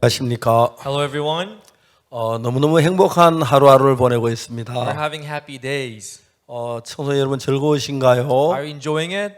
안녕하십니까? Hello, everyone. 너무너무 행복한 하루하루를 보내고 있습니다. We're having happy days. 청소 여러분 즐거우신가요? Are you enjoying it?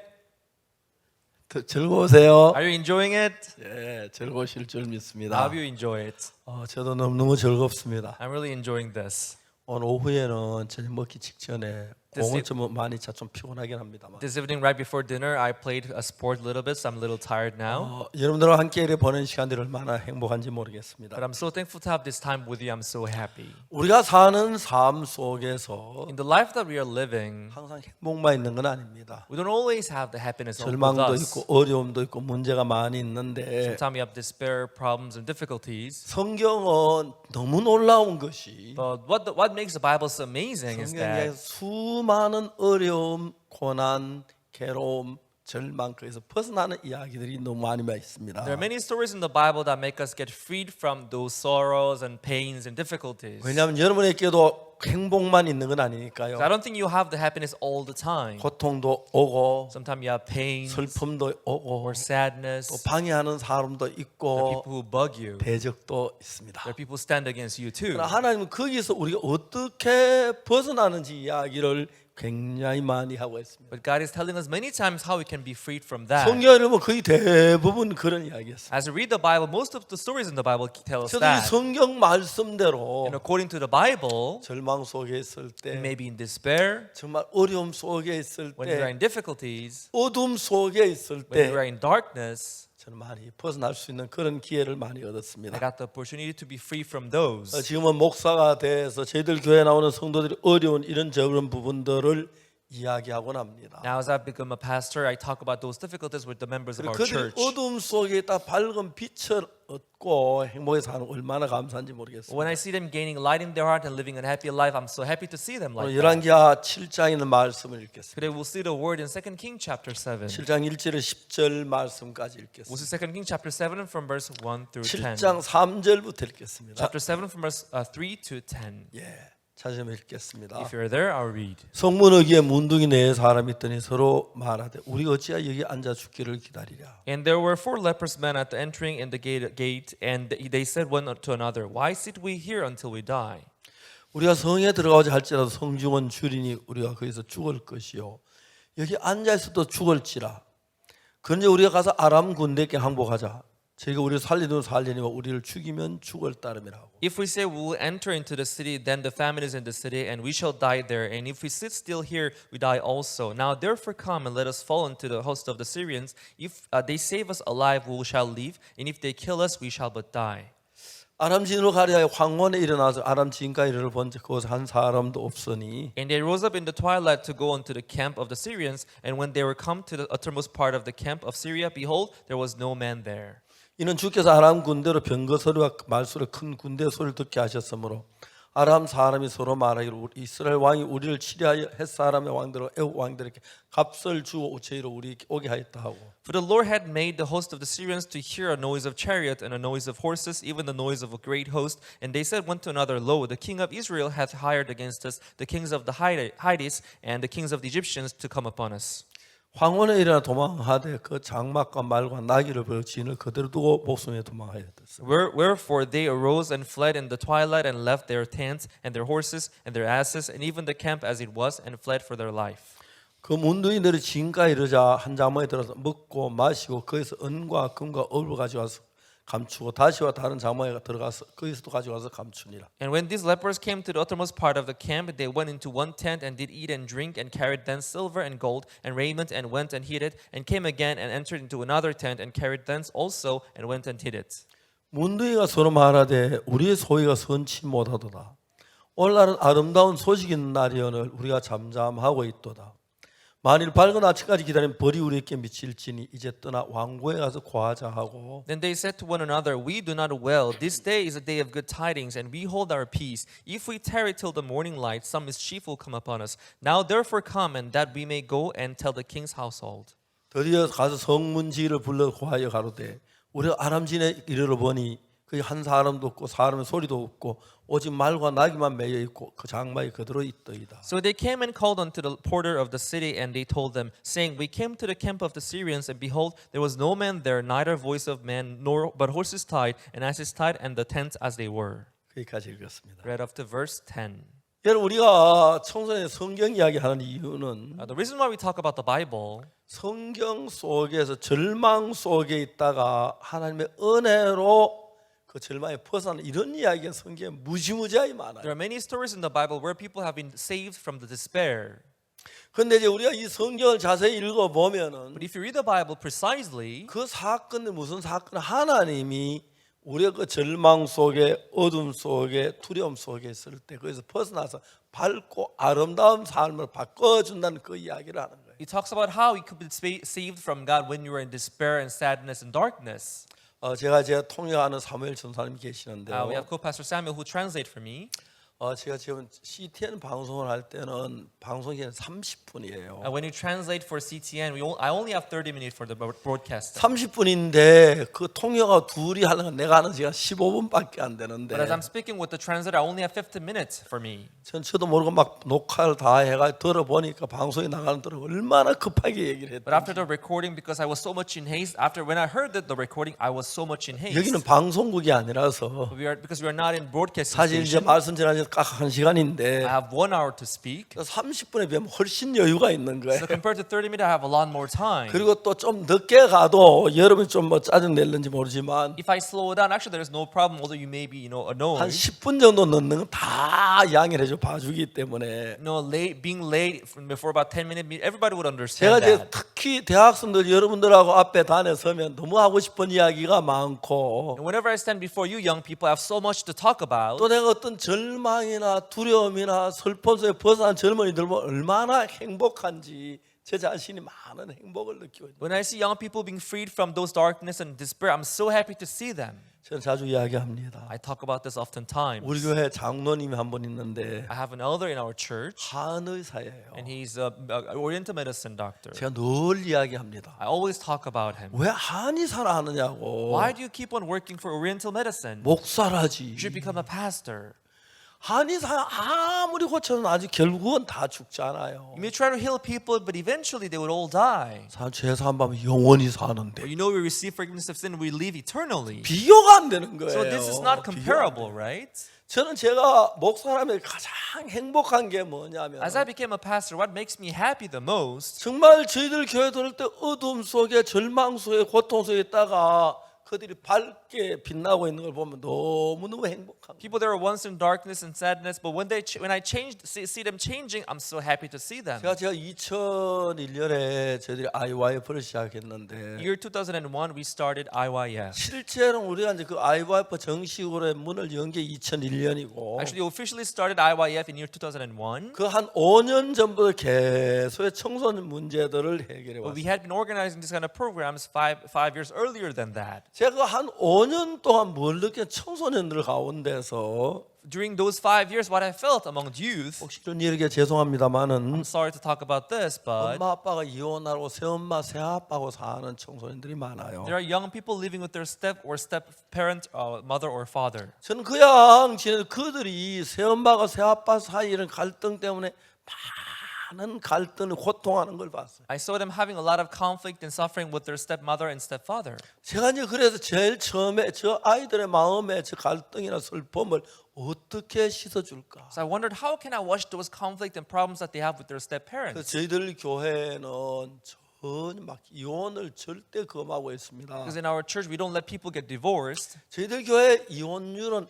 즐거우세요? Are you enjoying it? 예, 즐거우실 줄 I 믿습니다. hope you enjoy it. 저도 너무너무 즐겁습니다. I'm really enjoying this. 오늘 오후에는 저녁 먹기 직전에 This 공을 좀 많이 차 좀 피곤하긴 합니다만 This evening, right before dinner, I played a sport a little bit, so I'm a little tired now. 여러분들과 함께 이렇게 보내는 시간들이 얼마나 행복한지 모르겠습니다. But I'm so thankful to have this time with you. I'm so happy. 우리가 사는 삶 속에서 In the life that we are living, 항상 행복만 있는 건 아닙니다. we don't always have the happiness with 절망도 us. 있고 어려움도 있고 문제가 많이 있는데 Sometimes we have despair, problems, and difficulties. 성경은 너무 놀라운 것이 But what makes the Bible so amazing is 성경에 that 수많은 어려움, 고난, 괴로움, 절망 거기서 벗어나는 이야기들이 너무 많이 있습니다. there are many stories in the Bible that make us get freed from those sorrows and pains and difficulties. 왜냐하면 여러분에게도 행복만 있는 건 아니니까요. So I don't think you have the happiness all the time. 고통도 오고 Sometimes you have pain 슬픔도 오고 or sadness. 또 방해하는 사람도 There are 있고 people who bug you. 대적도 있습니다. There are people who stand against you too. 그러나 하나님은 거기서 우리가 어떻게 벗어나는지 이야기를 굉장히 많이 하고 있습니다. But God is telling us many times how we can be freed from that. 성경에는 거의 대부분 그런 이야기였어요. As we read the Bible, most of the stories in the Bible tell us 저도 이 that. 성경 말씀대로 And according to the Bible, 절망 속에 있을 you 때 may be in despair, 정말 어려움 속에 있을 when you are 때 in difficulties, 어둠 속에 있을 when you are 때 in darkness. 저는 많이 벗어날 수 있는 그런 기회를 많이 I 얻었습니다. got the opportunity to be free from those. 지금은 목사가 돼서 저희들 교회 나오는 성도들이 어려운 이런 저런 부분들을 이야기하곤 합니다. Now, as I've become a pastor, I talk about those difficulties with the members of our 그들이 church. 어둠 속에 딱 밝은 빛을 얻고 행복에 사는 얼마나 감사한지 모르겠습니다. When I see them gaining light in their heart and living a happy life, I'm so happy to see them like 오늘 that. 열왕기하 7장에 있는 말씀을 읽겠습니다. Today we'll see the word in 2 Kings chapter 7. 7장 1절에 10절 말씀까지 We'll 읽겠습니다. see 2 Kings chapter 7 from verse 1 through 10. 7장 3절부터 읽겠습니다. Chapter 7 from verse 3 to 10. 예, 찾으면 읽겠습니다. If you're there, I'll read. 성문어기에 문둥이 네 사람이 있더니 서로 말하되 우리 어찌하여 여기 앉아 죽기를 기다리랴. And there were 4 leprous men at the entering in the gate, and they said one to another, Why sit we here until we die? 우리가 성에 들어가고자 할지라도 성중은 줄이니 우리가 거기서 죽을 것이요 여기 앉아 있어도 죽을지라. 그런데 우리가 가서 아람 군대께 항복하자. 저희가 우리를 살리든 살리니와 우리를 죽이면 죽을 따름이라고. If we say we will enter into the city, then the famine is in the city, and we shall die there. And if we sit still here, we die also. Now therefore come and let us fall into the host of the Syrians. If they save us alive, we shall live, and if they kill us, we shall but die. 아람 진으로 가리하여 황혼에 일어나서 아람 진가에 이르러 본즉 그곳에 한 사람도 없으니 And they rose up in the twilight to go unto the camp of the Syrians. And when they were come to the uttermost part of the camp of Syria, behold, there was no man there. 이는 주께서 아람 군대로 병거 소리와 말소리 큰 군대 소리를 듣게 하셨으므로 아람 사람이 서로 말하기를 이스라엘 왕이 우리를 치리하여 헷 사람의 왕대로 애국 왕들에게 값을 주어 저희로 우리 오게 하였다 하고. For the Lord had made the host of the Syrians to hear a noise of chariot and a noise of horses, even the noise of a great host. And they said one to another, Lo, the king of Israel hath hired against us the kings of the Hittites and the kings of the Egyptians to come upon us. 황혼에 일어나 도망하되 그 장막과 말과 나귀를 버려 진을 그대로 두고 목숨에 도망하였다. Wherefore they arose and fled in the twilight and left their tents and their horses and their asses and even the camp as it was and fled for their life. 그 문둥이들이 진가에 이르자 한 자모에 들어서 먹고 마시고 거기서 은과 금과 업을 가져와서 감추고 다시와 다른 자모에 들어가서 거기서도 가져와서 감추니라. And when these lepers came to the uttermost part of the camp, they went into one tent and did eat and drink and carried thence silver and gold and raiment and went and hid it and came again and entered into another tent and carried thence also and went and hid it. 문둥이가 서로 말하되 우리의 소위가 선치 못하도다. 오늘날은 아름다운 소식 있는 날이오늘 우리가 잠잠하고 있도다. 만일 밝은 아침까지 기다리면 벌이 우리에게 미칠지니 이제 떠나 왕궁에 가서 과하자 하고. Then they said to one another, We do not well. This day is a day of good tidings, and we hold our peace. If we tarry till the morning light, some mischief will come upon us. Now therefore come, and that we may go and tell the king's household. 드디어 가서 성문지를 불러 고하여 가로되 우리가 아람진에 이르러 보니 그 한 사람도 없고 사람의 소리도 없고 오직 말과 나귀만 매여 있고 그 장막이 그대로 있더이다. So they came and called unto the porter of the city, and they told them, saying, We came to the camp of the Syrians, and behold, there was no man there, neither voice of man, nor but horses tied, and asses tied, and the tents as they were. 거기까지 읽었습니다. Read up to verse 10. 여러분 우리가 청소년 성경 이야기하는 이유는 The reason why we talk about the Bible 성경 속에서 절망 속에 있다가 하나님의 은혜로 그 절망에 벗어나는 이런 이야기가 성경에 무지무지하게 많아요. there are many stories in the Bible where people have been saved from the despair. 그런데 이제 우리가 이 성경을 자세히 읽어 보면은 But if you read the Bible precisely, 그 사건이 무슨 사건? 하나님이 우리가 그 절망 속에 어둠 속에 두려움 속에 있을 때 거기서 벗어나서 밝고 아름다운 삶을 바꿔준다는 그 이야기를 하는 거예요. he talks about how we could be saved from God when you were in despair and sadness and darkness. 제가 통역하는 사무엘 전사님 계시는데요. We have co-pastor Samuel who translate for me. 제가 지금 CTN 방송을 할 때는 방송기는 30분이에요. When you translate for CTN, I only have 30 minutes for the broadcast. 30분인데 그 통역하고 둘이 하는 건 내가 하는 시간 15분밖에 안 되는데 But as I'm speaking with the translator, I only have 15 minutes for me. 저도 모르고 막 녹화를 다 해가 들어보니까 방송이 나가는 들어 얼마나 급하게 얘기를 But after 했던지. the recording, because I was so much in haste, when I heard the recording, I was so much in haste. 여기는 방송국이 아니라서 Because we are not in broadcasting 사실 이제 station. 말씀 전하지 딱 한 시간인데 I have 1 hour to speak. 30분에 비하면 훨씬 여유가 있는 거예요. So compared to 30 minutes, I have a lot more time. 그리고 또 좀 늦게 가도 여러분이 좀 뭐 짜증 낼는지 모르지만 If I slow down, actually there is no problem, although you may be, 한 annoyed. 10분 정도 늦는 건 다 양해를 해줘 봐주기 때문에 Being late for about 10 minutes, everybody would 제가 understand 이제 that. 특히 대학생들 여러분들하고 앞에 단에 서면 너무 하고 싶은 이야기가 많고 And whenever I stand before you young people, I have so much to talk about. 또 내가 어떤 절망이나 두려움이나 슬픔 속에 벗어난 젊은이들 보면 얼마나 행복한지 제 자신이 많은 행복을 느끼고 있는 When I see young people being freed from those darkness and despair, I'm so happy to see them. 저는 자주 이야기합니다. I talk about this oftentimes. 우리 교회 장로님이 한 분 있는데 I have an elder in our church, 한의사예요. and he's an Oriental medicine doctor. 제가 늘 이야기합니다. I always talk about him. 왜 한의사를 하느냐고. Why do you keep on working for Oriental medicine? 목사라지. You should become a pastor. 한의사 아무리 고쳐도 아직 결국은 다 죽지 않아요. You may try to heal people, but eventually they would all die. 사람 죄 사함 받으면 영원히 사는데 You know, we receive forgiveness of sin, we live eternally. 비교가 안 되는 거예요. So this is not comparable, right? 저는 제가 목사라면 가장 행복한 게 뭐냐면 As I became a pastor, what makes me happy the most 정말 저희들 교회 들을 때 어둠 속에 절망 속에 고통 속에 있다가 그들이 밝게 빛나고 있는 걸 보면 너무너무 행복한 거예요. people that were once in darkness and sadness, but when I see them changing, I'm so happy to see them. 제가 2001년에 저희들이 IYF를 시작했는데 Year 2001, we started IYF. 실제로 우리가 이제 그 IYF 정식으로 문을 연 게 2001년이고 Actually, officially started IYF in year 2001. 그 한 5년 전부터 계속 청소년 문제들을 해결해 But 왔어요. we had been organizing this kind of programs five years earlier than that. 제가 한 5년 동안 뭘 느꼈 청소년들 가운데서 During those 5 years, what I felt among youth, 혹시 이런 얘기가 죄송합니다만은 I'm sorry to talk about this, but 엄마 아빠가 이혼하고 새엄마 새아빠하고 사는 청소년들이 많아요. there are young people living with their step parent, mother or father. 저는 그냥 그들이 새엄마가 새아빠 사이 이런 갈등 때문에 많은 갈등을 고통하는 걸 봤어요. I saw them having a lot of conflict and suffering with their stepmother and stepfather. 제가 이제 그래서 제일 처음에 저 아이들의 마음에 저 갈등이나 슬픔을 어떻게 씻어줄까? So I wondered, how can I wash those conflict and problems that they have with their step 그래서 parents? 저희들 교회는 전혀 막 이혼을 절대 금하고 있습니다. Because in our church, we don't let people get divorced. 저희들 교회 이혼율은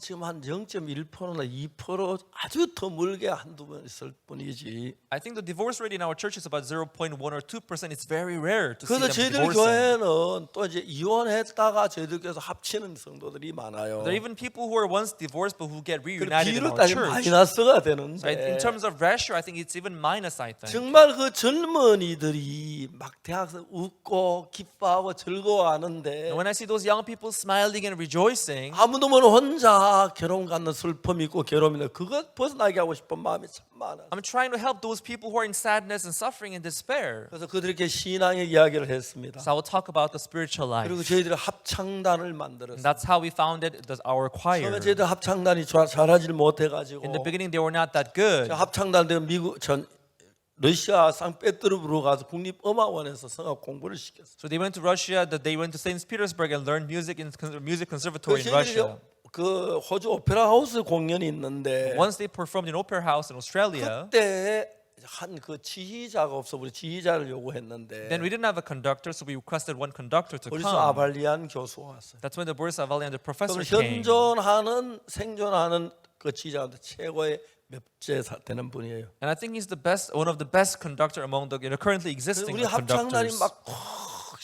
지금 한 0.1%나 2% 아주 드물게 한두 번 있을 뿐이지. I think the divorce rate in our church is about 0.1 or 2%. It's very rare to see 그래서 them 저희들 divorcing. 교회는 또 이제 이혼했다가 저희들 교회에서 합치는 성도들이 많아요. There are even people who were once divorced but who get 그 reunited in 비율로 our 따지면 church. 마이너스가 So in 되는데 terms of ratio, I think it's even minus, I think. 정말 그 젊은이들이 애들이 막 대학생 웃고 기뻐하고 즐거워하는데 And when I see those young people smiling and rejoicing, 아무도 모르는 혼자 괴로움 갖는 슬픔이 있고 괴로움인데 그것 벗어나게 하고 싶은 마음이 참 많아. I'm trying to help those people who are in sadness and suffering and despair. 그래서 그들에게 신앙의 이야기를 했습니다. So I will talk about the spiritual life. 그리고 저희들이 합창단을 And 만들었어요. that's how we founded our choir. 처음에 저희들 합창단이 잘하지 못해가지고 In the beginning, they were not that good. 합창단 때 미국 전 러시아 상페테르부르 가서 국립음악원에서 성악 공부를 시켰어요. So they went to Russia. They went to St. Petersburg and learned music in music conservatory in 저희들이 Russia. 그 호주 오페라 하우스 공연이 있는데 Once they performed in Opera House in Australia, 그때 한 그 지휘자가 없어 우리 지휘자를 요구했는데 then we didn't have a conductor, so we requested one conductor to 보리스 come. 아발리안 교수가 왔어요. That's when the Boris Avalian, the professor 그럼 came. 생존하는 그 지휘자한테 최고의 몇째 되는 분이에요. And I think he's the best, one of the best conductor among the currently existing 우리 합창단이 conductors. 막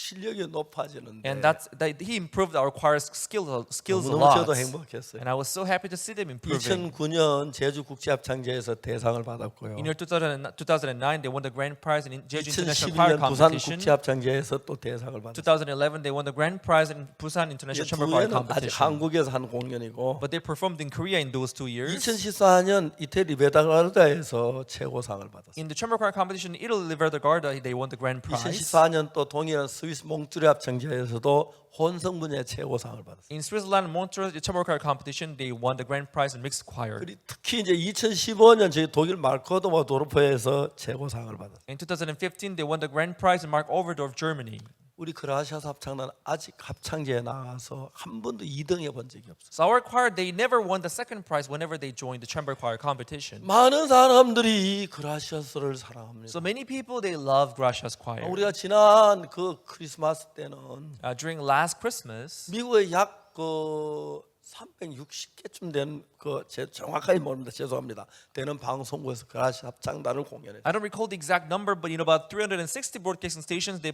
실력이 높아지는데 And that he improved our choir's skills a 너무 lot. 저도 행복했어요. And I was so happy to see them improving. 2009년 제주 국제합창제에서 대상을 받았고요. In year 2009, they won the grand prize in Jeju International Choir 2011년 부산 Competition. 국제합창제에서 또 대상을 받았어요. 2011, they won the grand prize in Busan International 두 Chamber Choir 해는 아직 Competition. 한국에서 한 공연이고 But they performed in Korea in those 2 years. 2014년 이태리 베다가르다에서 최고상을 받았어요. In the Chamber Choir Competition in Italy, Livergarda, they won the grand prize. 2014년 또 동일한 스위스 몽트리 합창제에서도 혼성분야 최고상을 받았어요. In Switzerland, Montreux Chamber Choir Competition, they won the grand prize in mixed choir. 그리고 특히 이제 2015년 저희 독일 말코도마 도르프에서 최고상을 받았어요. In 2015, they won the grand prize in Mark Overdorf, Germany. 우리 그라시아스 합창단 아직 합창제에 나가서 한 번도 2등 해본 적이 없어요. So our choir, they never won the second prize whenever they joined the chamber choir competition. 많은 사람들이 그라시아스를 사랑합니다. So many people, they love Gracias choir. 우리가 지난 그 크리스마스 때는 During last Christmas, 미국에 약 그 360개쯤 되는 그 정확하게 모릅니다. 죄송합니다. 되는 방송국에서 그라시아스 합창단을 공연했어요. I don't recall the exact number, but about 360 broadcasting stations, they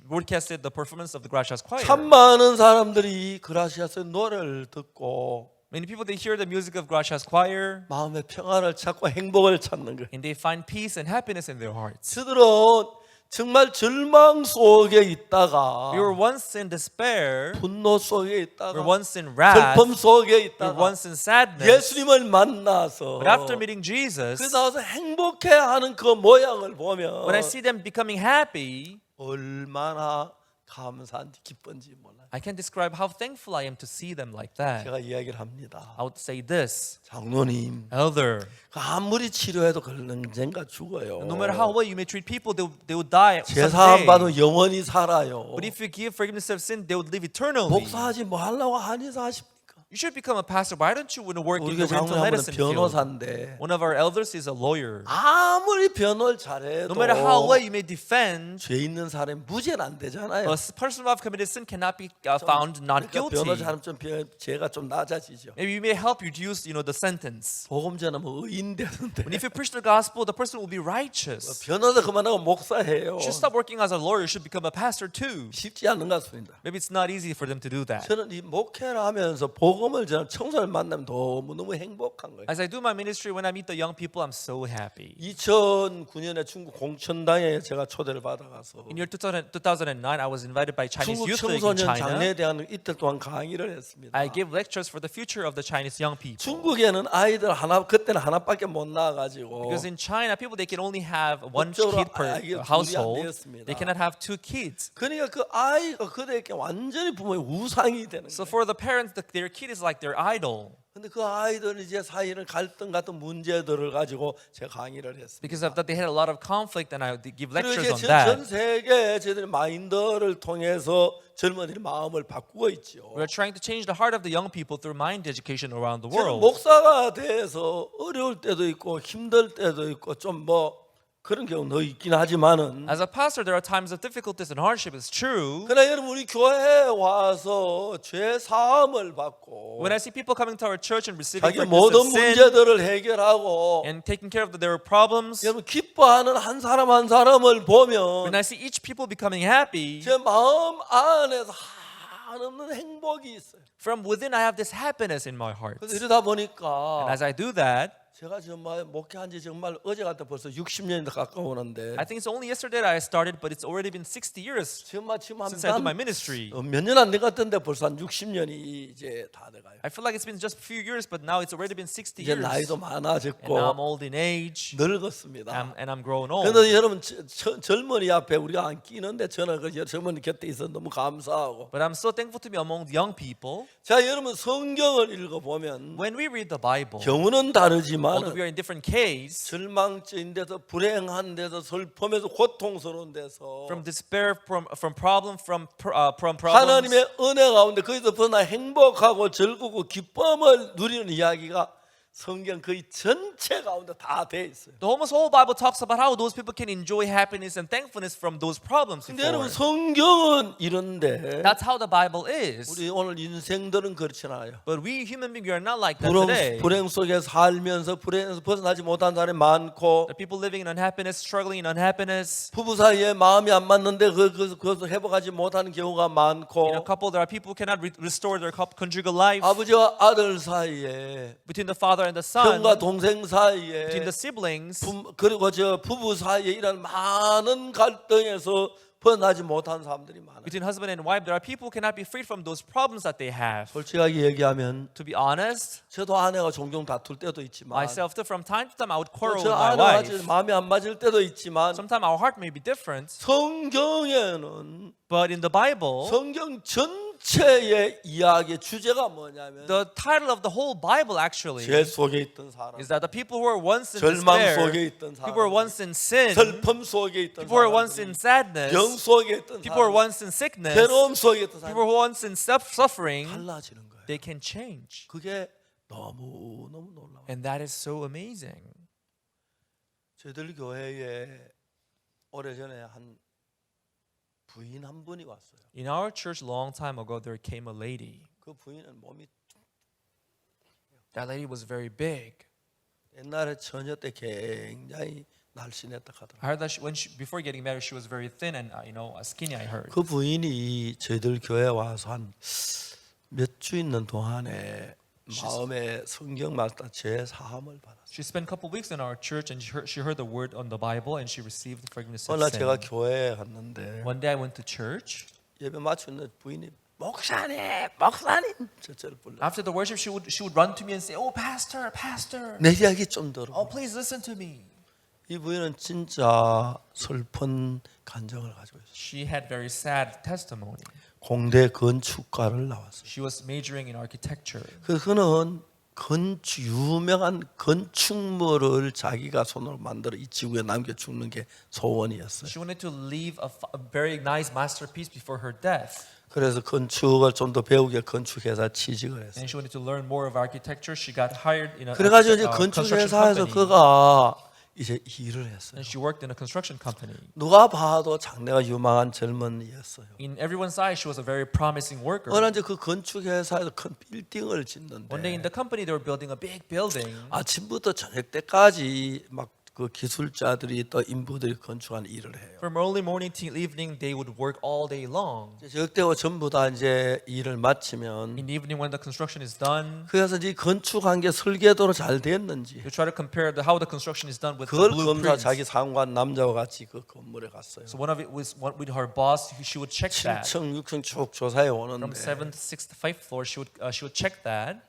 broadcasted the performance of the Gracias choir. 참 많은 사람들이 그라시아스의 노래를 듣고 Many people, they hear the music of Gracias choir, 마음의 평안을 찾고 행복을 찾는 거예요. and they find peace and happiness in their hearts. 저들은 정말 절망 속에 있다가 We were once in despair, 분노 속에 we 있다가 were once in wrath, 슬픔 속에 we were 있다가 once in sadness. 예수님을 만나서 But after meeting Jesus, 그 나와서 행복해하는 그 모양을 보면 when I see them becoming happy, 얼마나 감사한지 기쁜지 몰라요. I can't describe how thankful I am to see them like that. 제가 이야기를 합니다. I would say this, 장로님, Elder, 아무리 치료해도 언젠가 죽어요. no matter how well you may treat people, they will die 제사함 someday. 받으면 영원히 살아요. But if you give forgiveness of sin, they will live eternally. 목사하지 뭐 하려고 한의사 하십니까? You should become a pastor. Why don't you want to work in 우리 the 교회 rental 장로님은 medicine field? 변호사인데 One of our elders is a lawyer. 아무리 변호를 잘해도 No matter how well you may defend, 죄 있는 사람이 무죄는 안 되잖아요. a person who have committed sin cannot be found not 그러니까 guilty. 변호사는 좀 죄가 좀 낮아지죠. Maybe you may help reduce, the sentence. 복음 전하면 의인 되는데 When if you preach the gospel, the person will be righteous. 변호사 그만하고 목사해요. You should stop working as a lawyer. You should become a pastor too. 쉽지 않은 것 같습니다. Maybe it's not easy for them to do that. 저는 이 목회를 하면서 복음을 전하는 청소를 만나면 너무 행복한 거예요. As I do my ministry, when I meet the young people, I'm so happy. 2009년에 중국 공천당에 제가 초대를 받아가서 In year 2009, I was invited by Chinese 중국 youth league in 청소년 China. 장래에 대한 이틀 동안 강의를 했습니다. I gave lectures for the future of the Chinese young people. 중국에는 아이들 그때는 하나밖에 못 낳아가지고 Because in China, people they can only have one 법적으로 kid per 아이가 둘이 안 household. 되었습니다. They cannot have two kids. 그러니까 그 아이가 그들에게 완전히 부모의 우상이 되는 So 거예요. for the parents, their kid is like their idol. 근데 그 아이들 이제 사이는 갈등 같은 문제들을 가지고 제가 강의를 했습니다. Because of that, they had a lot of conflict, and I give 그리고 lectures 이제 on 전 that. 세계 저희들이 마인드를 통해서 젊은이들 마음을 바꾸고 있죠. We're trying to change the heart of the young people through mind education around the 저는 world. 목사가 돼서 어려울 때도 있고 힘들 때도 있고 좀 그런 경우 더 있긴 하지만은 As a pastor, there are times of difficulties and hardship. It's true. 그러나 여러분 우리 교회에 와서 죄 사함을 받고 When I see people coming to our church and receiving 자기 forgiveness 모든 of sin 문제들을 해결하고 and taking care of their problems, 여러분 기뻐하는 한 사람 한 사람을 보면 when I see each people becoming happy, 제 마음 안에서 한없는 행복이 있어요. from within I have this happiness in my heart. 그래서 이러다 And 보니까 as I do that, 제가 정말 목회한 지 정말 어제 같아 벌써 60년이 가까우는데 I think it's only yesterday that I started, but it's already been 60 years 정말 지금 since I do my 한 ministry. 몇 년 안 된 것 같은데 벌써 한 60년이 이제 다 돼가요. I feel like it's been just a few years, but now it's already been 60 이제 years. 나이도 And now I'm 많아졌고 old in age, 늙었습니다. and I'm growing old. 그런데 여러분 젊은이 앞에 우리가 안 끼는데 저는 그 젊은이 곁에 있어 너무 감사하고. But I'm so thankful to be among the young people. 자, 여러분 성경을 읽어보면 When we read the Bible, 경우는 다르지만 although we are in different case, 절망적인 데서 불행한 데서 슬픔에서 고통스러운 데서 from despair, from problems, from problems, 하나님의 은혜 가운데 거기서 벗어나 행복하고 즐겁고 기쁨을 누리는 이야기가 성경 거의 전체 가운데 다 돼 있어요. the almost whole Bible talks about how those people can enjoy happiness and thankfulness from those problems 근데 여러분 before. 성경은 이런데 That's how the Bible is. 우리 오늘 인생들은 그렇지 않아요. But we human beings, we are not like that today. 불행 속에 살면서 불행에서 벗어나지 못한 사람이 많고 The people living in unhappiness, struggling in unhappiness. 부부 사이에 마음이 안 맞는데 그것을 회복하지 못하는 경우가 In a 많고 couple, there are people who cannot restore their conjugal life. 아버지와 아들 사이에 Between the father and the son, 형과 동생 between 사이에 the siblings, 그리고 저 부부 사이에 이런 많은 갈등에서 벗어나지 못한 사람들이 많아요. between husband and wife, there are people who cannot be freed from those problems that they have. 솔직하게 얘기하면 To be honest, 저도 아내가 종종 다툴 때도 있지만 myself too, from time to time, I would quarrel 저 with my 아내가 wife. 마음이 안 맞을 때도 있지만 Sometimes our heart may be different, 성경에는 but in the Bible, 성경 전체의 이야기의 주제가 뭐냐면 the title of the whole Bible actually 죄 속에 있던 사람, is that the people who were once in 절망 despair, 속에 있던 people who were 사람, once in sin, 슬픔 속에 있던 people who were once 사람, in sadness, 병 속에 있던 people who were 사람, once in sickness, 괴로움 속에 있던 people 사람 who were once in suffering, 달라지는 거예요. they can change. 그게 너무 놀라워요. And that is so amazing. 저희들 교회에 오래전에 한 부인 한 분이 왔어요. In our church long time ago, there came a lady. 그 부인은 몸이 That lady was very big. 옛날에 처녀 때 굉장히 날씬했다 하더라고요. I heard that before getting married, she was very thin and skinny. I heard. 그 부인이 저희들 교회 와서 한 몇 주 있는 동안에 마음에 성경 말씀 제 사함을 받았어요. She spent a couple weeks in our church and she heard the word on the Bible and she received the forgiveness of 어느 날 sin. 제가 교회에 갔는데 One day I went to church. 예배 마치는 부인이 목사님 저를 불러. After the worship, she would run to me and say, "Oh, pastor, pastor. 내 이야기 좀 들어. Oh, please listen to me." 이 부인은 진짜 슬픈 감정을 가지고 있어요. She had very sad testimony. 공대 건축과를 나왔어요. She was majoring in architecture. 그는 유명한 건축물을 자기가 손으로 만들어 이 지구에 남겨 죽는 게 소원이었어요. She wanted to leave a very nice masterpiece before her death. 그래서 건축을 좀 더 배우게 건축회사 취직을 했어요. And she wanted to learn more of architecture. She got hired in a 그래가지고 이제 construction 건축회사에서 company. 그가 이제 일을 했어요. And she worked in a construction company. 누가 봐도 장래가 유망한 젊은이였어요. In everyone's eyes, she was a very promising worker. 어느 이제 그 건축회사에서 큰 빌딩을 One day in 짓는데 the company, they were building a big building. 아침부터 저녁 때까지 막 그 기술자들이 또 인부들이 건축하는 일을 해요. From early morning till evening, they would work all day long. 저녁때고 전부 다 이제 일을 마치면 In the evening, when the construction is done, 그래서 이 건축한 게 설계도로 잘 됐는지 they try to compare how the construction is done with the 그걸 검사 blueprints. 자기 상관 남자와 같이 그 건물에 갔어요. So one of it was with her boss. She would check that. 7층, 6층 쭉 조사해 From 오는데 7th, 6th, 5th floor, she would check that.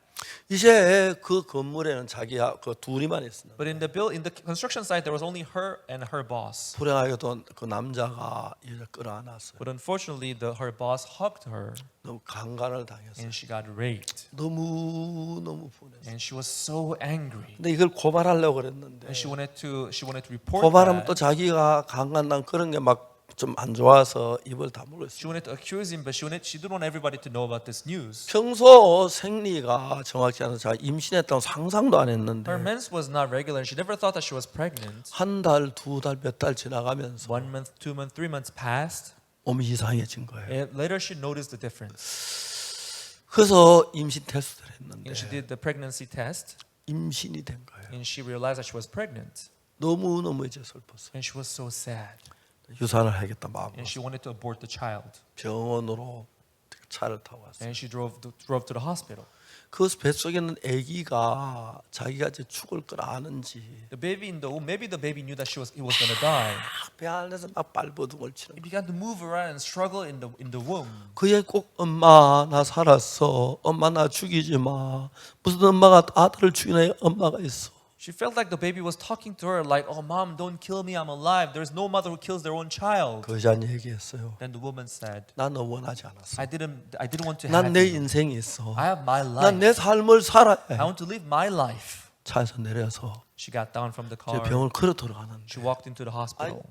이제 그 건물에는 자기가 그 둘이만 있었는데 But in the construction site, there was only her and her boss. 불행하게도 그 남자가 여자 끌어안았어요. But unfortunately, her boss hugged her 너무 강간을 당했어요. and she got raped. 너무 분했어요. And she was so angry. 근데 이걸 고발하려고 그랬는데 And she wanted to report 고발하면 또 that. 자기가 강간당 그런 게 막 좀 안 좋아서 입을 다물고 She 있어요. wanted to accuse him, but she didn't want everybody to know about this news. 평소 생리가 정확치 않아서 제가 임신했다고 상상도 안 했는데 Her mens was not regular, and she never thought that she was pregnant. 한 달, 두 달, 몇 달 지나가면서 1 month, 2 months, 3 months passed. 몸이 이상해진 거예요. And later, she noticed the difference. 그래서 임신 테스트를 했는데 And she did the pregnancy test, 임신이 된 거예요. and she realized that she was pregnant. 너무 이제 슬펐어요. And she was so sad. 유산을 하겠다 마음으로 And she wanted to abort the child. 병원으로 차를 타고 왔어요. And she drove to the hospital. 그 뱃속에는 아기가 자기가 이제 죽을 걸 아는지 The baby in the womb, maybe the baby knew that he was going to die. 배 안에서 막 발버둥을 치는 He 거예요. began to move around and struggle in the womb. 그에 꼭 엄마 나 살았어. 엄마 나 죽이지 마. 무슨 엄마가 아들을 죽이는 엄마가 있어. She felt like the baby was talking to her like, "Oh, mom, don't kill me. I'm alive." There's no mother who kills their own child. 그 여자는 얘기했어요. Then the woman said, 난 너 원하지 않았어. I didn't want to 난 have 내 you. 인생이 있어. I have my 난 life. 내 삶을 살아야 I 해. want to live my life. 차에서 내려서 She got down from the 제 car. 병원을 걸어 들어가는데 She walked into the 아이 hospital.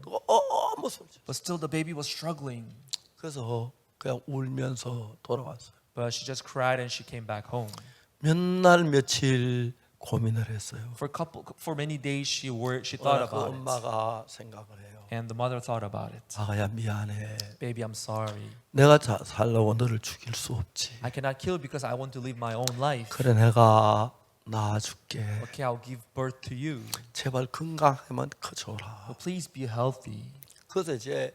무슨 But still the baby was struggling. 그래서 그냥 울면서 돌아왔어요. But she just cried and she came back home. 몇 날 며칠 고민을 했어요. For many days she thought 그 about it. 엄마가 생각을 해요. And the mother thought about it. 아가야 미안해. Baby, I'm sorry. 내가 살려고 너를 죽일 수 없지. I cannot kill because I want to live my own life. 그래 내가 낳아줄게. Okay, I'll give birth to you. 제발 건강하면 커져라. But please be healthy. 그래서 이제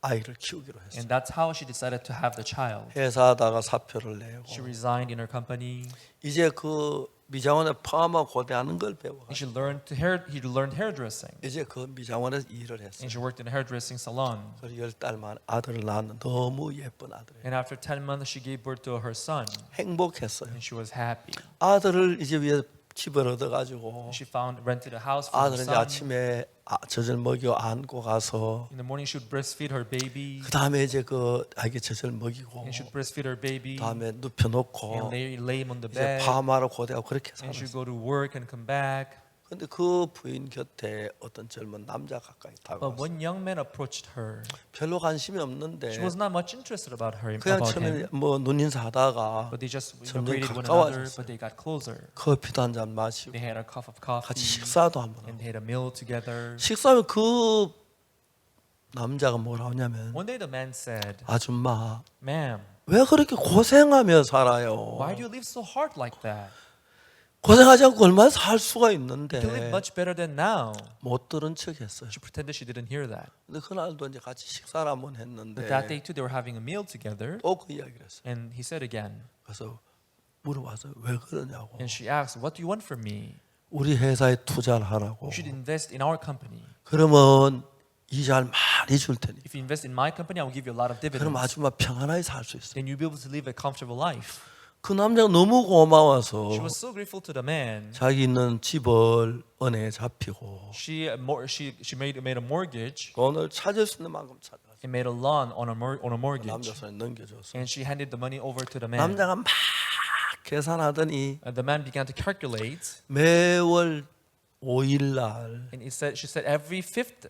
아이를 키우기로 했어요. And that's how she decided to have the child. 회사다가 사표를 내고 She resigned in her company. 이제 그 미장원에 파마 고대하는 걸 배워. And he learned hairdressing. 이제 그 미장원에서 일을 했어요. And she worked in a hairdressing salon. 그리고 10달만 아들을 낳는 너무 예쁜 아들이에요. And after 10 months, she gave birth to her son. 행복했어요. And she was happy. 아들을 이제 위에 집을 얻어가지고 She rented a house for her 아들은 이제 son. 아침에 젖을 먹여 안고 가서 In the morning, she would breastfeed her baby. 그 다음에 이제 그 아기 젖을 먹이고 And she would breastfeed her baby. 다음에 눕혀놓고 And lay him on the 이제 bed. 파마로 고대하고 그렇게 And she 살았어요. would go to work and come back. 근데 그 부인 곁에 어떤 젊은 남자 가까이 But 다가왔어요. one young man approached her. 별로 관심이 없는데 She was not much interested about 그냥 him. 처음에 뭐 눈인사 하다가 But they just 점점 greeted one 가까워졌어요. another. But they got closer. 커피도 한 잔 마시고 They had a cup of 같이 coffee. 식사도 한번 하고 And they had a meal together. 식사하면 그 남자가 뭐라 하냐면 One day the man said, 아줌마 "Ma'am, 왜 그렇게 고생하며 살아요? why do you live so hard like that? 고생하지 않고 얼마나 살 수가 You can live 있는데 much better than now." 못 들은 척했어요. She pretended she didn't hear that. 근데 그날도 이제 같이 식사를 한번 했는데 But that day too, they were having a meal together. 또 그 이야기를 했어요. And he said again. 그래서 물어봐서 왜 그러냐고. And she asked, "What do you want from me? 우리 회사에 투자를 하라고. You should invest in our company. 그러면 이자를 많이 줄 테니. If you invest in my company, I will give you a lot of 그럼 dividends. 아줌마 평안하게 살 수 있어. Then you'll be able to live a comfortable life." 그 남자가 너무 고마워서 She was so grateful to the man. 자기 있는 집을 은행에 잡히고 She made a mortgage 돈을 찾을 수 있는 만큼 찾아서 and made a loan on a 남자 mortgage. 손에 넘겨줬어. And she handed the money over to the man. 남자가 막 계산하더니 And the man began to calculate. 매월 5일 날 And she said, every fifth,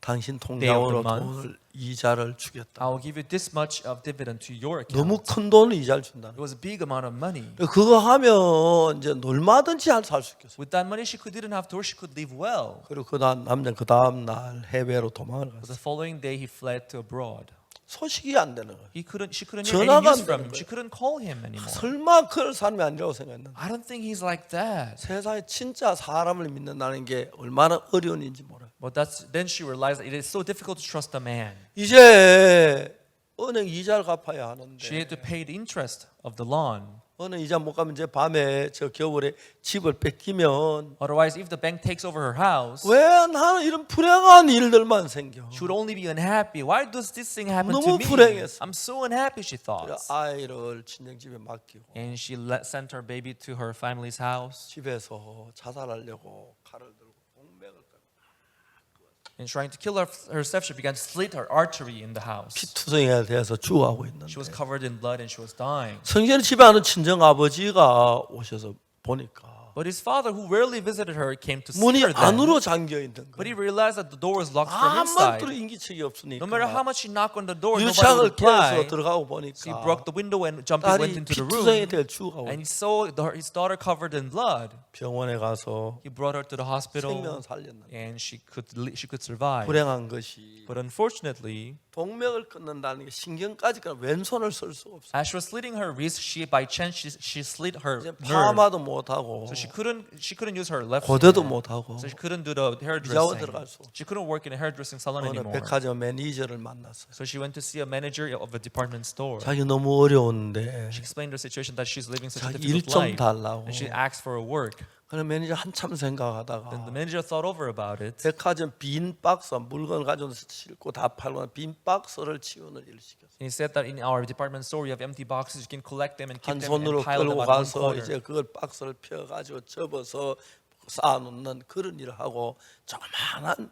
당신 Day of 통장으로 the month. 돈을 이자를 주겠다. I will give you this much of dividend to your 너무 account. 큰 돈을 이자를 준다는 It was a big amount of money. 거예요. 그거 하면 이제 얼마든지 살 수 있겠어요. With that money, she didn't have to work. She could live well. 그리고 그 남자는 그 다음 날 해외로 도망을 But 갔어요. the following day, he fled to abroad. 소식이 안 되는 거예요. She couldn't hear any 전화가 news 안 from 되는 him. She 거예요. couldn't call him anymore. 설마 그럴 사람이 아니라고 생각했는데 I don't think he's like that. 세상에 진짜 사람을 믿는다는 게 얼마나 어려운 일인지 몰라요. But then she realized that it is so difficult to trust a man. 이제 은행 이자를 갚아야 하는데 She had to pay the interest of the loan. 은행 이자 못 갚으면 이제 밤에 저 겨울에 집을 뺏기면 Otherwise, if the bank takes over her house, 왜 나는 이런 불행한 일들만 생겨? she would only be unhappy. Why does this thing happen to 너무 me? 불행했어. I'm so unhappy, she 그래서 thought. 아이를 친정집에 맡기고 And she sent her baby to her family's house. 집에서 자살하려고 칼을 들고 동맥을 끊고 And trying to kill herself, she began to slit her artery in the house. 피투성이가 돼서 죽어가고 있는데 She was covered in blood and she was dying. 성전에 집에 하는 친정 아버지가 오셔서 보니까 But his father, who rarely visited her, came to see 문이 her then. 안으로 잠겨 있는 But he 거예요. realized that the door was locked from 아무것도 inside. 인기척이 없으니까 No matter how much she knocked on the door, nobody 유창을 would 깨서 reply. 들어가고 So he 보니까 broke the window and went 딸이 into the 피투성이 room. 될 죽어가고 And he saw his daughter covered in blood. 병원에 가서 He brought her to the hospital, 생명을 살렸는데 and she could survive. 불행한 것이 But unfortunately, 동맥을 끊는다는 게 신경까지 끊어 왼손을 쓸 수가 없어. as she was slitting her wrist, by chance she slit her 이제 nerve. 파마도 못하고 So She couldn't use her left 고대도 hand. 못 하고 So she couldn't do the 미장원 hairdressing. 들어갈 수 없고. She couldn't work in a hairdressing salon 어느 anymore. 백화점 매니저를 만났어요. So she went to see a manager of a department store. 자기 너무 어려운데 She explained her situation that she's living such a 자기 일 difficult 좀 life. 달라고. And she asked for a work. 그래 매니저 한참 Then the 생각하다가 manager thought over about it. 백화점 빈 박스 물건 가져서 싣고 다 팔고 빈 박스를 치우는 일을 시켰어요. And he said that in our department store, we have empty boxes. You can collect them and keep 한 them and 손으로 pile them 끌고 at one 가서 corner. 이제 그걸 박스를 펴가지고 접어서 쌓아놓는 그런 일을 하고 조그마한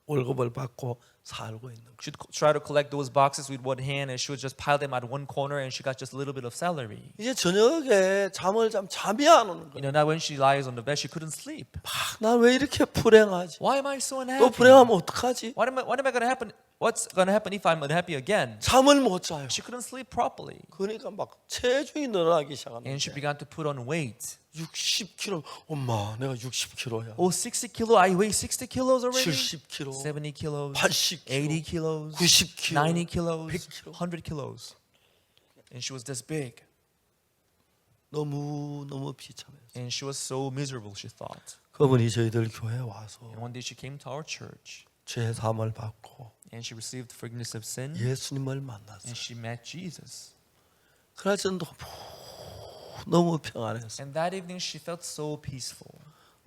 월급을 받고 살고 있는 거예요. She'd try to collect those boxes with one hand, and she would just pile them at one corner, and she got just a little bit of salary. 이제 저녁에 잠이 안 오는 You 거예요. know, now when she lies on the bed, she couldn't sleep. 난 왜 이렇게 불행하지? Why am I so 또 unhappy? 불행하면 어떡하지? What am I going to happen? What's going to happen if I'm unhappy again? 잠을 못 자요. She couldn't sleep properly, 그러니까 막 체중이 늘어나기 and she 시작하는데 began to put on weight. 60kg. 엄마 내가 60kg야. Oh, 60 kilo. I weigh 60 kilos already. 70kg, 70 kilos, 80kg, 80 kilos, 90kg, 90 kilos, 100kg. 100 kilos. And she was this big. 너무 비참했어요. And she was so miserable, she thought. 그분이 저희들 교회에 와서 And one day she came to our church, 죄 사함을 받고 and she received forgiveness of sin, 예수님을 만났어요. and she met Jesus. 그날 저는 너무 평안했어요. And that evening she felt so peaceful.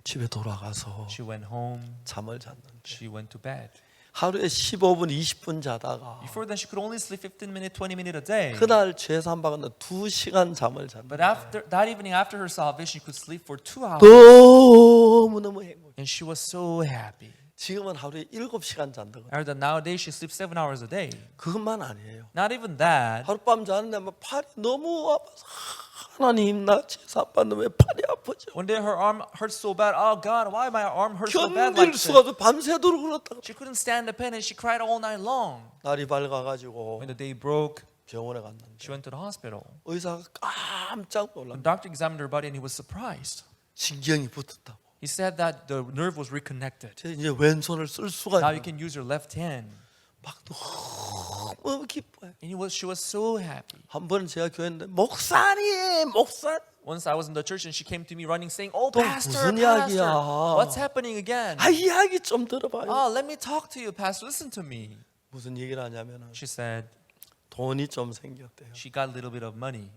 집에 돌아가서 She went home, 잠을 잤는데 she went to bed. 하루에 15분, 20분 자다가 Before then she could only sleep 15 minutes, 20 minutes a day. 그날 죄 사함 받는 2시간 잠을 잤는데 But after that evening, after her salvation, she could sleep for 2 hours. 너무 행복해. And she was so happy. 지금은 하루에 7시간 잔다거든요. Or that nowadays she sleeps 7 hours a day. 그것만 아니에요. Not even that. 하룻밤 자는데 막 팔이 너무 아파서 하나님 나 죄 사함 받는 왜 팔이 아프죠? One day her arm hurts so bad. Oh God, why my arm hurts so bad like 견딜 this? 수가 없어. 밤새도록 그렇다고. She couldn't stand the pain and she cried all night long. 날이 밝아가지고 When the day broke, 병원에 갔는데 she went to the hospital. 의사가 깜짝 놀라. The doctor examined her body and he was surprised. 신경이 붙었다고. He said that the nerve was reconnected. 이제 왼손을 쓸 수가 Now you 있나. can use your left hand. 막 너무 기뻐요. And she was so happy. 한 번은 제가 교회인데 목사님. Once I was in the church and she came to me running saying, "Oh, 또 pastor, 무슨 이야기야? what's happening again? 아 이야기 좀 들어봐요. Oh, let me talk to you, pastor. Listen to me." 무슨 얘기를 하냐면은 She said 돈이 좀 생겼대요. she got a little bit of money.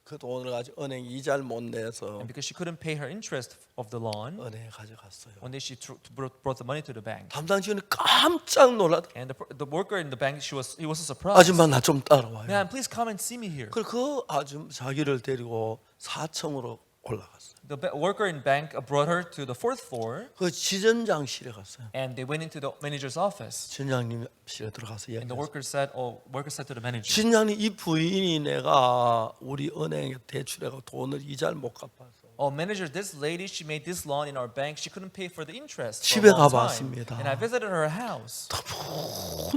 그 돈을 가지고 은행 이자를 못 내서 And because she couldn't pay her interest of the loan, 은행에 가져갔어요. one day she brought the money to the bank. 담당 직원이 깜짝 놀라더라고요. And the worker in the bank, he was so surprised. 아줌마 나 좀 따라와요. Man, please come and see me here. 그 아줌 자기를 데리고 4층으로 올라갔어요. The worker in bank brought her to the 4th floor, 그 지점장실에 갔어요. and they went into the manager's office. 지점장님실에 들어가서 And the 얘기했어요. worker said to the manager, 지점장님 이 부인이 내가 우리 은행에 대출해가 돈을 이자를 못 갚아서 "Oh, manager, this lady, she made this loan in our bank. She couldn't pay for the interest for 집에 a long time. 가봤습니다. And I visited her house.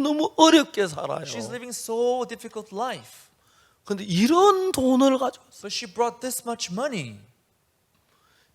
너무 어렵게 살아요. She's living so difficult life. 근데 이런 돈을 가져왔어요. But she brought this much money."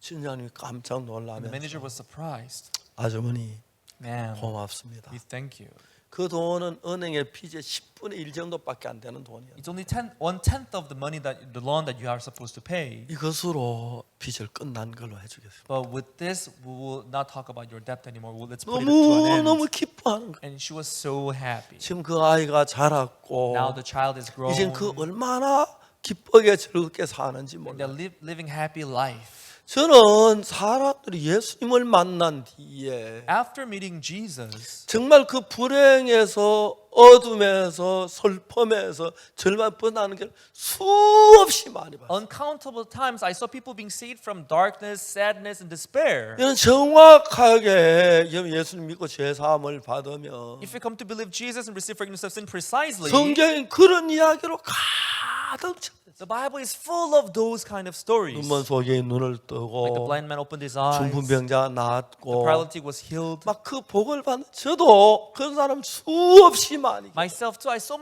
지점장님이 깜짝 And the 놀라면서 manager was surprised. 아주머니 Ma'am, 고맙습니다. we thank you. 그 돈은 은행의 빚의 10분의 1 정도밖에 안 되는 돈이에요. It's only 1/10 of the money the loan that you are supposed to pay. 이것으로 빚을 끝난 걸로 해주겠습니다. But with this, we will not talk about your debt anymore. Let's put it to an end. 너무 기뻐하는 거예요. And she was so happy. 지금 그 아이가 자랐고 Now the child is grown. 이제 그 얼마나 기쁘게 즐겁게 사는지 And they're 몰라요. living happy life. 저는 사람들이 예수님을 만난 뒤에 After meeting Jesus, 정말 그 불행에서 어둠에서 슬픔에서 절망 벗어나는 게 수없이 많이 봤어요. uncountable times I saw people being saved from darkness, sadness, and despair. 이는 정확하게 예수님 믿고 죄 사함을 받으면 If you come to believe Jesus and receive forgiveness of sin precisely, 성경이 그런 이야기로 가득 차. the Bible is full of those kind of stories. 눈먼 소리에 눈을 Like the 뜨고 blind man opened his eyes, the 중풍병자 낫고 paralytic was healed. 막 그 복을 받는 저도 그런 사람 수없이 많이 Myself too, I saw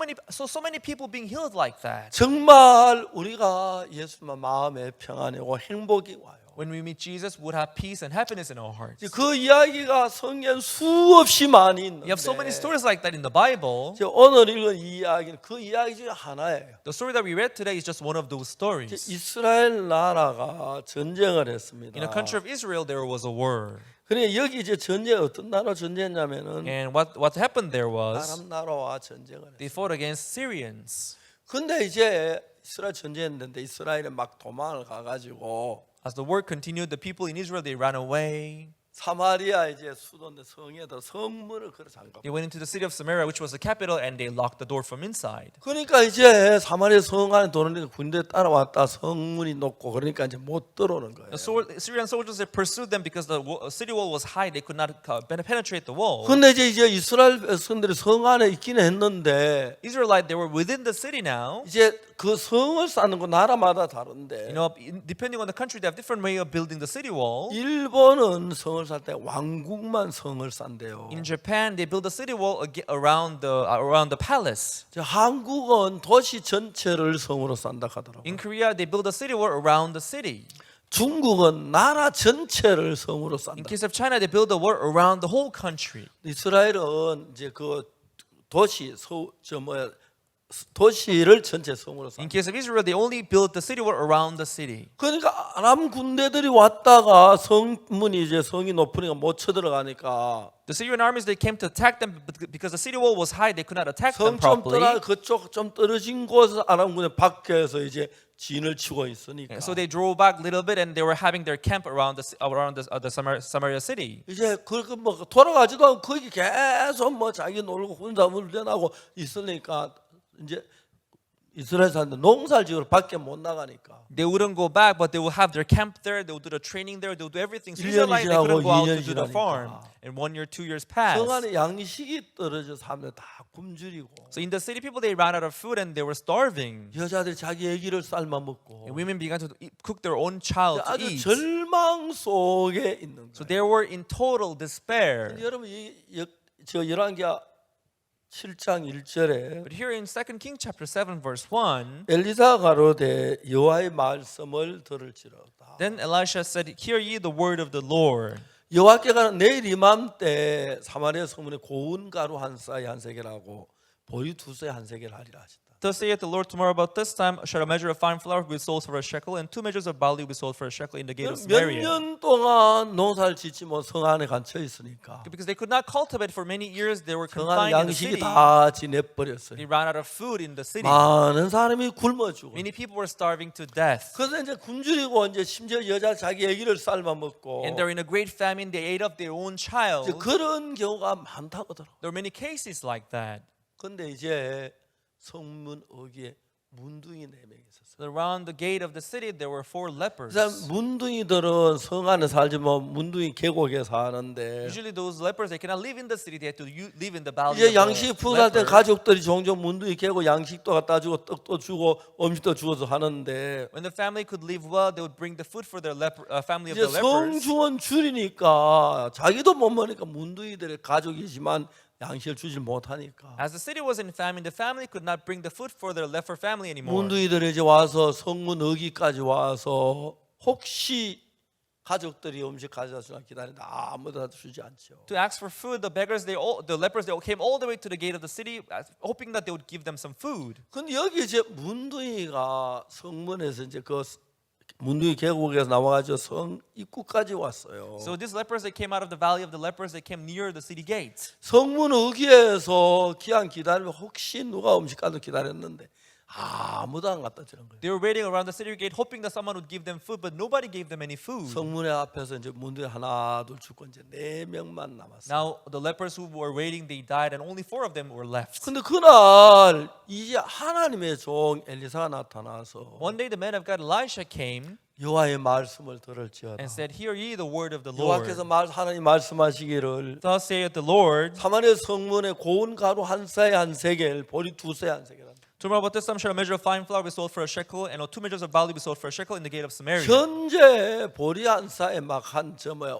so many people being healed like that. 정말 우리가 예수만 마음에 평안이고 행복이 와요. When we meet Jesus, we would have peace and happiness in our hearts. 그 이야기가 성경 수없이 많이 You have so many 있는데 stories like that in the Bible. 오늘 읽은 이 이야기는 그 이야기 중에 하나예요. The story that we read today is just one of those stories. 이스라엘 나라가 전쟁을 했습니다. In the country of Israel, there was a war. 그러니까 여기 이제 전쟁 어떤 나라 전쟁했냐면은 And what happened there was 아람 나라와 전쟁을 했어요. they fought against Syrians. 근데 이제 이스라엘 전쟁했는데 이스라엘이 막 도망을 가가지고 As the war continued, the people in Israel, they ran away. 사마리아 이제 수도인데 성에다 성문을 걸어 잠가. They went into the city of Samaria, which was the capital, and they locked the door from inside. 그러니까 이제 사마리아 성 안에 들어오니까 군대 따라왔다 성문이 높고 그러니까 이제 못 들어오는 거예요. The Syrian soldiers they pursued them because the city wall was high. They could not penetrate the wall. 근데 이제 이스라엘 백성들이 성 안에 있기는 했는데 Israelite, they were within the city now. 이제 그 성을 쌓는 거 나라마다 다른데 Depending on the country, they have different way of building the city wall. 일본은 성을 쌀 때 왕국만 성을 싼대요. In Japan, they build the city wall around the palace. 한국은 도시 전체를 성으로 싼다 하더라고요. In Korea, they build a city wall around the city. 중국은 나라 전체를 성으로 In 싼다. case of China, they build a wall around the whole country. 이스라엘은 이제 그 도시를 전체 성으로 In 싼다. case of Israel, they only built the city wall around the city. 그러니까 아람 군대들이 왔다가 성문이 이제 성이 높으니까 못 쳐들어가니까 The Syrian armies, they came to attack them because the city wall was high. They could not attack them 성 좀 properly. 그쪽 좀 떨어진 곳에서 아람 군대 밖에서 이제 진을 치고 있으니까 So they drove back a little bit, and they were having their camp around the Samaria city. 이제 그렇게 뭐 돌아가지도 않고 거기 계속 뭐 자기 놀고 혼자 물려나고 있으니까 이제 이스라엘 사람들 농사를 지으러 밖에 못 나가니까 They wouldn't go back, but they would have their camp there. They would do the training there. They would do everything. So 1년이 Israelites, they 지나고 couldn't go out to 2년이 do the farm. 지나니까. And 1 year, 2 years passed. 성 안에 양식이 떨어져 사람들 다 굶주리고 So in the city, people they ran out of food and they were starving. 여자들이 자기 애기를 삶아 먹고 And women began to cook their own child to 아주 eat. 절망 속에 있는 So 거예요. they were in total despair. 여러분 저 열왕기하 7장 1절에 But here in 2 Kings chapter 7 verse 1, 엘리사가 가로되 여호와의 말씀을 들을지로다. then Elisha said, "Hear ye the word of the Lord." 여호와께서는 내일 이맘때 사마리아 성문에 고운 가루 한 쌀이 한 세겔하고 보리 두 쌀 한 세겔 하리라 하셨다. Thus saith the Lord, tomorrow about this time shall a measure of fine flour be sold for a shekel, and 2 measures of barley be sold for a shekel in the gate of 몇 Samaria. 년 동안 농사를 짓지 못 성 안에 갇혀 있으니까 Because they could not cultivate for many years, they were 성 안에 confined in the 양식이 city. 다 지내버렸어요. They ran out of food in the city. 많은 사람이 굶어 죽어. Many people were starving to death. 그래서 이제 굶주리고 이제 심지어 여자 자기 아기를 삶아 먹고 And they're in a great famine. They ate up their own child. 이제 그런 경우가 많다고 들어. There are many cases like that. 근데 이제 성문 어귀에 문둥이 4명이 있었어요. So around the gate of the city, there were 4 lepers. 그래서 문둥이들은 성 안에 살지 뭐 문둥이 계곡에 사는데 Usually those lepers, they cannot live in the city. They have to live in the valley 이제 of 양식 the 부족할 때 lepers. 가족들이 종종 문둥이 계곡 양식도 갖다 주고 떡도 주고 음식도 주어서 하는데 When the family could live well, they would bring the food for their family of 이제 the lepers. 성중은 줄이니까 자기도 못 먹으니까 문둥이들의 가족이지만 양식을 주질 못하니까 As the city was in famine, the family could not bring the food for their leper family anymore. 문둥이들이 이제 와서 성문 어귀까지 와서 혹시 가족들이 음식 가져다 주나 기다리는데 아무도 주지 않죠. To ask for food, the lepers, they came all the way to the gate of the city, hoping that they would give them some food. 근데 여기 이제 문둥이가 성문에서 이제 그 문둥이 계곡에서 나와가지고 성 입구까지 왔어요. So these lepers, they came out of the valley of the lepers. They came near the city gate. 성문 어귀에서 기한 기다리면 혹시 누가 음식 가도 기다렸는데 아무도 안 갖다 주는 거예요. They were waiting around the city gate, hoping that someone would give them food, but nobody gave them any food. 성문의 앞에서 이제 문둥이 하나 둘 죽고 이제 4명만 남았어요. Now the lepers who were waiting, they died, and only 4 of them were left. 근데 그날 이제 하나님의 종 엘리사가 나타나서 One day the man of God Elisha came 여호와의 말씀을 들을지어다. and said, "Hear ye the word of the Lord." 여호와께서 하나님 말씀하시기를 Thus saith the Lord, 사마리아 성문에 고운 가루 한 쌀에 한 세겔, 보리 두 쌀에 한 세겔. tomorrow about this time shall a measure of fine flour be sold for a shekel, and 2 measures of barley be sold for a shekel in the gate of Samaria. 현재 보리 한 쌀에 막 한 저 뭐야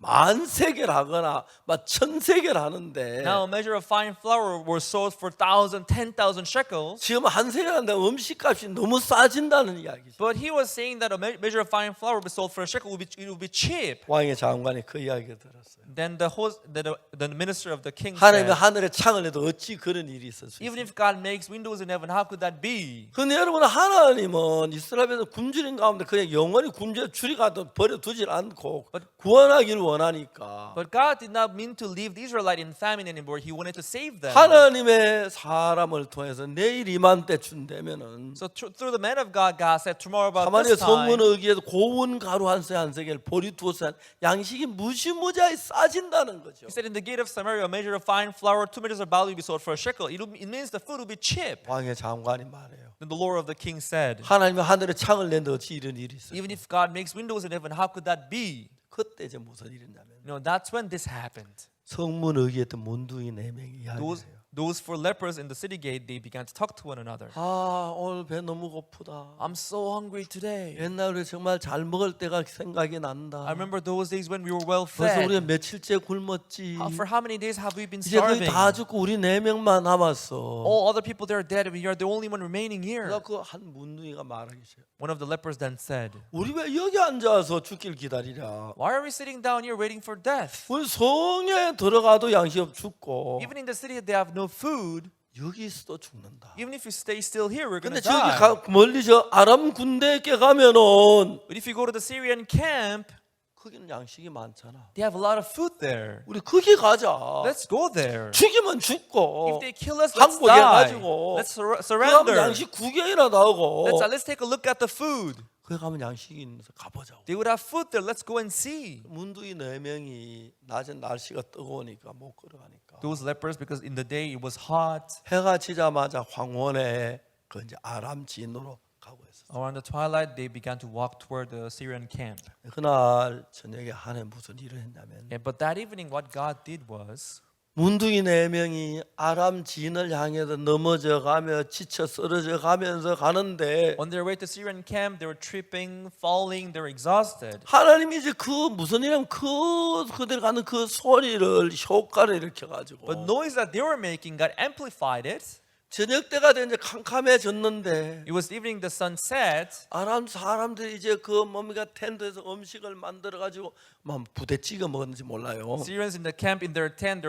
만세계를 하거나 막 천세계를 하는데 Now a measure of fine flour was sold for 1,000, 10,000 shekels. 지금 한 세계를 하는데 음식값이 너무 싸진다는 이야기죠. But he was saying that a measure of fine flour would be sold for a shekel it would be cheap. 왕의 장관이 그 이야기를 들었어요. Then the minister of the king 하나님이 said, 하늘에 창을 내도 어찌 그런 일이 있을 수 even 있어요? if God makes windows in heaven, how could that be? 근데 여러분 하나님은 이스라엘에서 굶주린 가운데 그냥 영원히 굶주려 줄이 가도 버려두질 않고 구원하기를 원하니까 But God did not mean to leave the Israelite in famine anymore. He wanted to save them. 하나님의 사람을 통해서 내일 이맘때 준다면은 So through the man of God, God said, tomorrow about 가만히 this time, 성문에 의기에서 고운 가루 한 세개를 보리 두 세 양식이 무시무지하게 싸진다는 거죠. he said, in the gate of Samaria, a measure of fine flour, 2 measures of barley will be sold for a shekel. It means the food will be cheap. 왕의 장관이 말해요. Then the Lord of the king said, 하나님이 하늘에 창을 낸다 어찌 이런 일이 있어요? even if God makes windows in heaven, how could that be? 그때 이제 무슨 일이냐면 That's when this happened. 성문 의기했던 문둥이 4명이 이야기해요. Those 4 lepers in the city gate, they began to talk to one another. 아 오늘 배 너무 고프다. I'm so hungry today. 옛날에 정말 잘 먹을 때가 생각이 난다. I remember those days when we were well 벌써 우리가 fed. 며칠째 굶었지. For how many days have we been 이제 거의 starving? 다 죽고 우리 4명만 남았어. All other people there are dead. We are the only one remaining here. 그래서 한 문둥이가 말하기 시작. One of the lepers then said, 우리 왜 여기 앉아서 죽길 기다리냐? why are we sitting down here waiting for death? 우리 성에 들어가도 양식 없 죽고 Even in the city they have no food. 여기 있어도 죽는다. Even if we stay still here, we're going 근데 to 저기 die. 멀리 저 아람 군대에 가면은 But if you go to the Syrian camp, 거기는 양식이 많잖아. they have a lot of food there. 우리 거기 가자. Let's go there. 죽이면 죽고 If they kill us, let's 항복해 die. 가지고 Let's 그러면 surrender. 양식 구경이라도 하고 Let's take a look at the food. 거기 가면 양식이 있는데 가보자고. They would have food there. Let's go and see. 문둥이 4명이 낮에 날씨가 뜨거우니까 못 걸어가니까 Those lepers, because in the day it was hot. 해가 지자마자 황혼에 그 이제 아람 진으로 가고 있었어요. Around the twilight, they began to walk toward the Syrian camp. 그날 저녁에 한해 무슨 일을 했냐면 But that evening, what God did was, 문둥이 4명이 아람 진을 향해서 넘어져 가며 지쳐 쓰러져 가면서 가는데 on their way to Syrian camp, they were tripping, falling, they were exhausted. 하나님이 이제 그 무슨 일이냐면 그들 가는 그 소리를 효과를 일으켜 가지고 But noise that they were making, God amplified it. 저녁 때가 돼 이제 캄캄해졌는데 It was evening, the sun set. 아람 사람들이 이제 그 뭡니까 텐트에서 음식을 만들어 가지고 막 부대찌개 먹었는지 몰라요. Syrians in the camp, in their tent,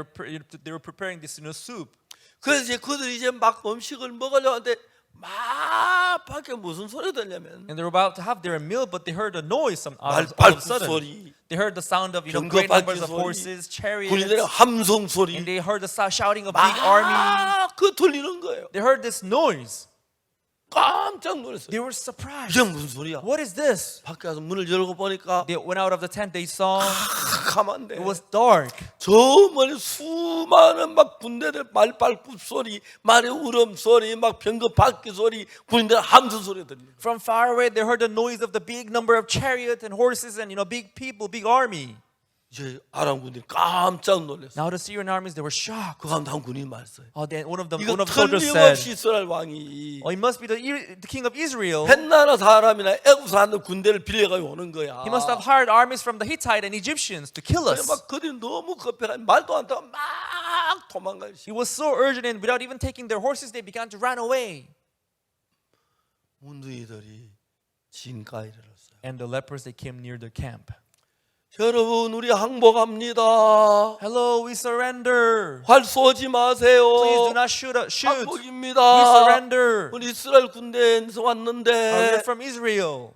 they were preparing this soup. 그래서 이제 그들이 이제 막 음식을 먹으려고 하는데 막 밖에 무슨 소리 들냐면 And they were about to have their meal, but they heard a noise all of a 말발굽 sudden. 소리, They heard the sound of 병거 great numbers 밟기 of 소리, horses, chariots, 군인들의 함성 소리 and they heard the shouting of big army. 막 그 들리는 거예요. They heard this noise. 깜짝 놀랐어요. They were surprised. 이게 무슨 소리야? What is this? 밖에 가서 문을 열고 보니까 They went out of the tent. They saw 캄한데 it was dark. 저 멀리 수많은 막 군대들 말발굽 소리, 말의 울음 소리, 막 병거 바퀴 소리, 군인들 함성 소리 들리는 거예요. From far away, they heard the noise of the big number of chariots and horses and big people, big army. 이제 아람 군인들이 깜짝 놀랐어요. Now the Syrian armies, they were shocked. 그 가운데 한 군인이 말했어요. Then one of the 이거 soldiers said, 틀림없이 이스라엘 왕이 "Oh, it must be the king of Israel. 햇나라 사람이나 애굽 사람들 군대를 빌려가지고 오는 거야. He must have hired armies from the Hittite and Egyptians to kill us." 막 그들이 너무 급해가 말도 안 되고 막 도망가요. It was so urgent, and without even taking their horses, they began to run away. 문둥이들이 진가에 이르렀어요. And the lepers, they came near the camp. 여러분 우리 항복합니다. Hello, we surrender. 활 쏘지 마세요. Please do not shoot. We 항복입니다. surrender. 우리 이스라엘 군대에서 We're 왔는데 from Israel.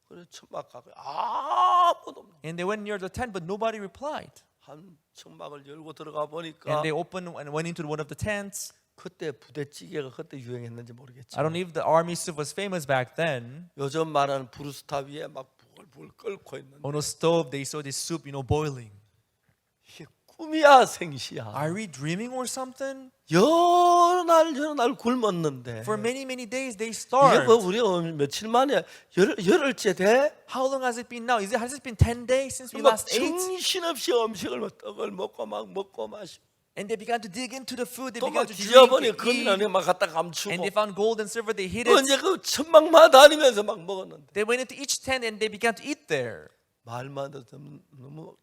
그래 천막 가고 아무도 없네. And they went near the tent, but nobody replied. 한 천막을 열고 들어가 보니까 And they opened and went into one of the tents. 그때 부대찌개가 그때 유행했는지 모르겠지만 I don't know if the army soup was famous back then. 요즘 말하는 브루스타 위에 막 불 끓고 있는데 On a stove, they saw this soup, boiling. 이게 꿈이야 생시야. Are we dreaming or something? 여러 날 굶었는데 For many, many days, they 이게 starved. 뭐 우리가 며칠 만에 열흘째 돼? How long has it been now? Has it been 10 days since we 막 last ate? 정신없이 음식을 막 떡을 먹고 막 먹고 마시고 And they began to dig into the food. They 또 began 막 to drink 뒤져보니 and 금이 eat. 안에 막 갖다 And 감추고 they found gold and silver. They hid 언제 it. 그 천막만 다니면서 막 먹었는데 They went into each tent and they began to eat there. 말만 해도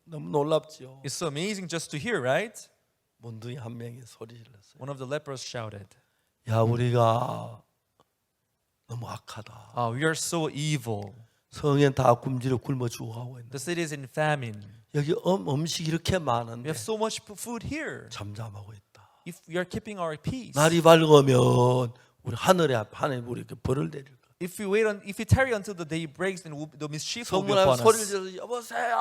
너무 놀랍지요. It's so amazing just to hear, right? 문둥이 한 명이 소리 질렀어요. One of the lepers shouted, 야, 우리가 너무 악하다. "Oh, we are so evil. 성엔 다 굶주려 굶어 죽어가고 있는데 The city is in famine. 여기 음식 이렇게 We 많은데 have so much food here. 잠잠하고 있다. If we are keeping our peace, 날이 밝으면 우리 하나님 우리에게 벌을 내릴 거야. if we tarry until the day breaks, then the mischief will be 성문에 upon 소리를 us." 질러 여보세요.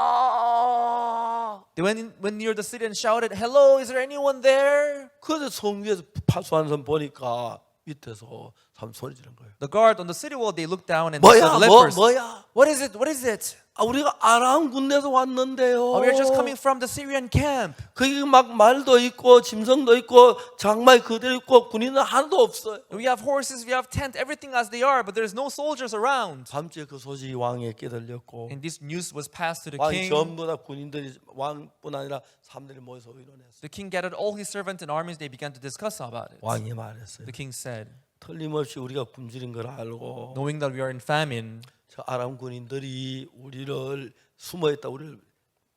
They went near the city and shouted, "Hello, is there anyone there?" 그런데 성위에서 파수하는 선 보니까 밑에서 참 소리 지른 거예요. The guard on the city wall, they looked down and they saw 뭐야, the lepers. 뭐야? What is it? What is it? 아, 우리가 아람 군대에서 왔는데요. "Oh, we are just coming from the Syrian camp. 거기 막 말도 있고 짐승도 있고 장말 그대로 있고 군인은 하나도 없어요. We have horses, we have tent, everything as they are, but there's no soldiers around." 밤째 그 소식이 왕에게 들렸고 And this news was passed to the 왕이 king. 전부 다 군인들이 왕뿐 아니라 사람들이 모여서 의논했어요. The king gathered all his servants and armies. They began to discuss about it. 왕이 말했어요. The king said, 틀림없이 우리가 굶주린 걸 알고 knowing that we are in famine, 저 아람 군인들이 우리를 숨어있다 우리를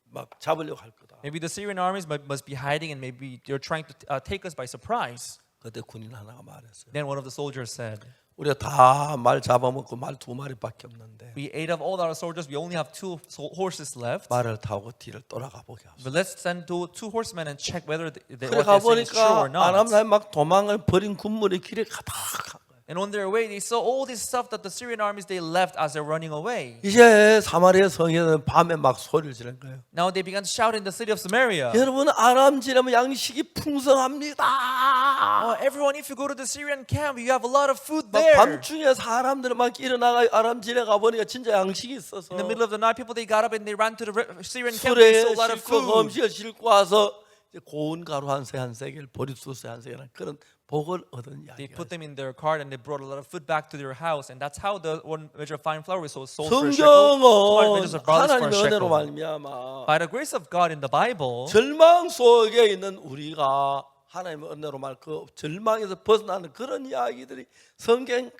막 잡으려고 할 거다. maybe the Syrian armies must be hiding and maybe they're trying to take us by surprise. 그때 군인 하나가 말했어요. Then one of the soldiers said, 우리가 다 말 잡아먹고 말 2마리밖에 없는데 "We ate up all our soldiers. We only have 2 horses left. 말을 타고 뒤를 돌아가 보게 하소서. But let's send 2 horsemen and check whether 그래 what they're saying is true 가보니까 or not." 아람 사람 막 도망을 버린 군물이 길에 가득한 거예요. And on their way, they saw all this stuff that the Syrian armies they left as they're running away. 이제 사마리아 성에는 밤에 막 소리를 지른 거예요. Now they began to shout in the city of Samaria. 여러분 아람 지나면 양식이 풍성합니다. "Oh, everyone, if you go to the Syrian camp, you have a lot of food 막 there." 밤중에 사람들 막 일어나가 아람 지나 가 보니까 진짜 양식이 있어서 In the middle of the night, people they got up and they ran to the Syrian camp. They 술에 saw a lot of 싣고 food. 음식을 싣고 와서 이제 고운 가루 한 세겔, 보리소스 한 세겔 그런 복을 얻은 They 이야기가 put them in their cart and they brought a lot of food back to their house, and that's how the 1 measure of fine flour was sold for a shekel. 2 measures 성경은 of barley for a 하나님의 은혜로 shekel. 말미암아 By the grace of God in the Bible, 절망 속에 있는 우리가 하나님의 은혜로 말 그 절망에서 벗어나는 그런 이야기들이 성경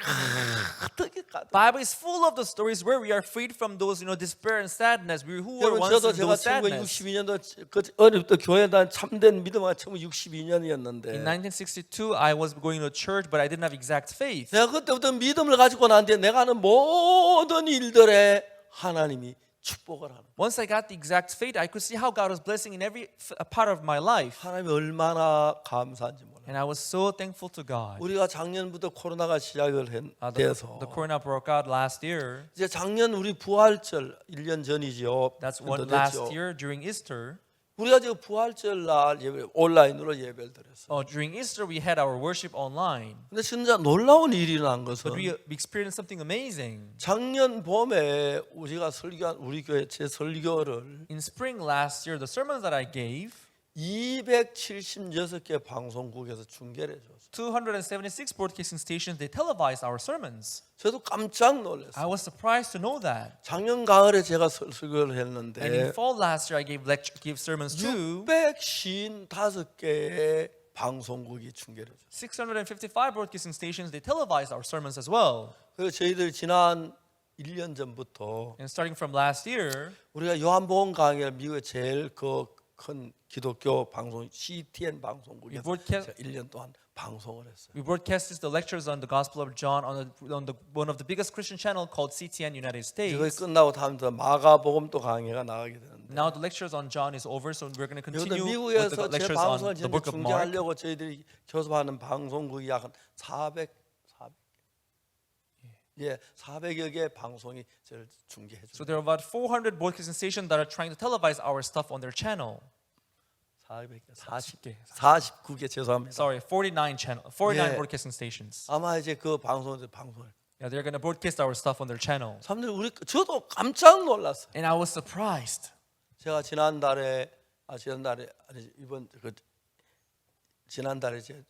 가득히 가득. Bible is full of the stories where we are freed from those, despair and sadness. We who were 여러분 once 저도 in 제가 those sadness. 1962년도 그 어려부터 교회 단 참된 믿음은 In 1962년이었는데 1962, I was going to church, but I didn't have exact faith. 내가 그때부터 믿음을 가지고 나한테 내가 하는 모든 일들에 하나님이 축복을 하는. Once I got the exact faith, I could see how God was blessing in every part of my life. 하나님이 얼마나 감사한지 몰라. And I was so thankful to God. 우리가 작년부터 코로나가 시작을 돼서 The corona broke out last year. 이제 작년 우리 부활절 1년 전이죠. That's 좀 더 one last 됐죠. year during Easter. 우리가 지금 부활절 날 예배 온라인으로 예배를 드렸어요. During Easter, we had our worship online. 근데 진짜 놀라운 일이 일어난 것은 But we experienced something amazing. 작년 봄에 우리가 설교한 우리 교회 제 설교를 In spring last year, the sermons that I gave, 276개 방송국에서 중계를 해줬어요. 276 broadcasting stations, they televised our sermons. 저도 깜짝 놀랐어요. I was surprised to know that. 작년 가을에 제가 설교를 And in 했는데 fall last year, I gave sermons to 655개의 방송국이 중계를 해줬어요. 655 broadcasting stations. They televised our sermons as well. 그래서 저희들 지난 1년 전부터 And starting from last year, 우리가 요한복음 강의를 미국의 제일 큰 기독교 방송 CTN 방송국에서 broadcast- 1년 동안 방송을 했어요. we broadcasted the lectures on the Gospel of John on one of the biggest Christian channel called CTN United 이거 States. 끝나고 다음부터 마가복음 또 강의가 나가게 되는데 Now the lectures on John is over, so we're going to 이것도 continue with 미국에서 the 제 lectures 방송을 on the 전부 book of Mark. 중계하려고 저희들이 교섭하는 방송국이 약 400여 개 방송이 저를 중계해 So 줍니다. there are about 400 broadcasting stations that are trying to televise our stuff on their channel. 49개 죄송합니다. Sorry, 49 Yeah. broadcasting stations. 아마 이제 그 방송을 Yeah, they're going to broadcast our stuff on their channel. 사람들이 저도 깜짝 놀랐어요. And I was surprised. 제가 지난달에 아니 이번 지난달에 이제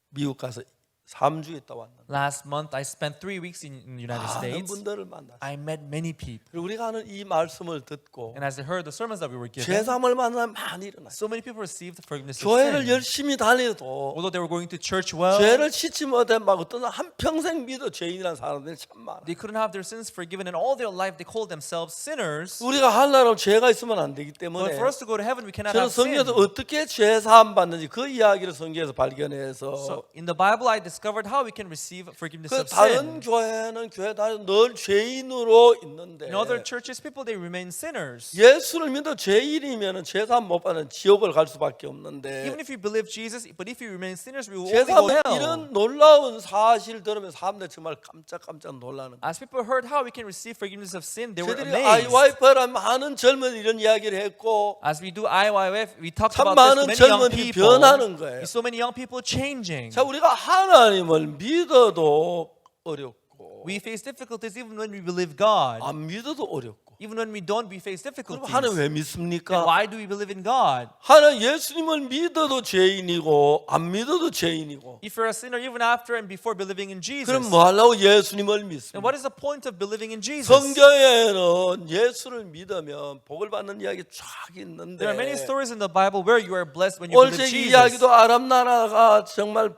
미국 가서 3주 있다 왔는데 Last month, I spent 3 weeks in the United 많은 States. 분들을 만났어요. I met many people. 그리고 우리가 하는 이 말씀을 듣고 And as they heard the sermons that we were given, 죄사함을 만나면 많이 일어나요. so many people received the forgiveness of 교회를 sin. 열심히 다녀도 Although they were going to church well, 죄를 씻지 못해 막 어떤 한 평생 믿어 죄인이라는 사람들이 참 많아요. they couldn't have their sins forgiven, and all their life they called themselves sinners. 우리가 하려면 죄가 있으면 안 되기 But 때문에 for us to go to heaven, we cannot 저는 have sin. 성경에서 어떻게 죄 사함 받는지 그 이야기를 성경에서 발견해서 So in the Bible, I discovered how we can receive forgiveness 그 of 다른 sin. 교회는 교회 다니는 늘 죄인으로 있는데 In other churches, people they remain sinners. 예수를 믿어 죄인이면 죄 사함 못 받는 지옥을 갈 수밖에 없는데 Even if you believe Jesus, but if you remain sinners, we will only go 죄사함의 to hell. 이런 놀라운 사실 들으면 사람들 정말 깜짝깜짝 놀라는 거예요. As people heard how we can receive forgiveness of sin, they were 저희들이 amazed. IYF라는 많은 젊은 이런 이야기를 했고 As we do IYF, we talked 참 about this to 많은 many young 젊은이들이 people. 변하는 거예요. So many young people changing. 자, 우리가 하나님을 믿어도 어렵고 We face difficulties even when we believe God. 안 믿어도 어렵고 Even when we don't, we face 그럼 difficulties. 하나님 왜 And 믿습니까? why do we believe in God? 하나님 예수님을 믿어도 죄인이고 안 믿어도 죄인이고 If you're a sinner even after and before believing in Jesus, 그럼 뭐 하려고 예수님을 then 믿습니까? what is the point of believing in Jesus? 성경에는 예수를 믿으면 복을 받는 이야기 쫙 있는데 There are many stories in the Bible where you are blessed when you believe 오늘 이 Jesus. 이야기도 아람 나라가 정말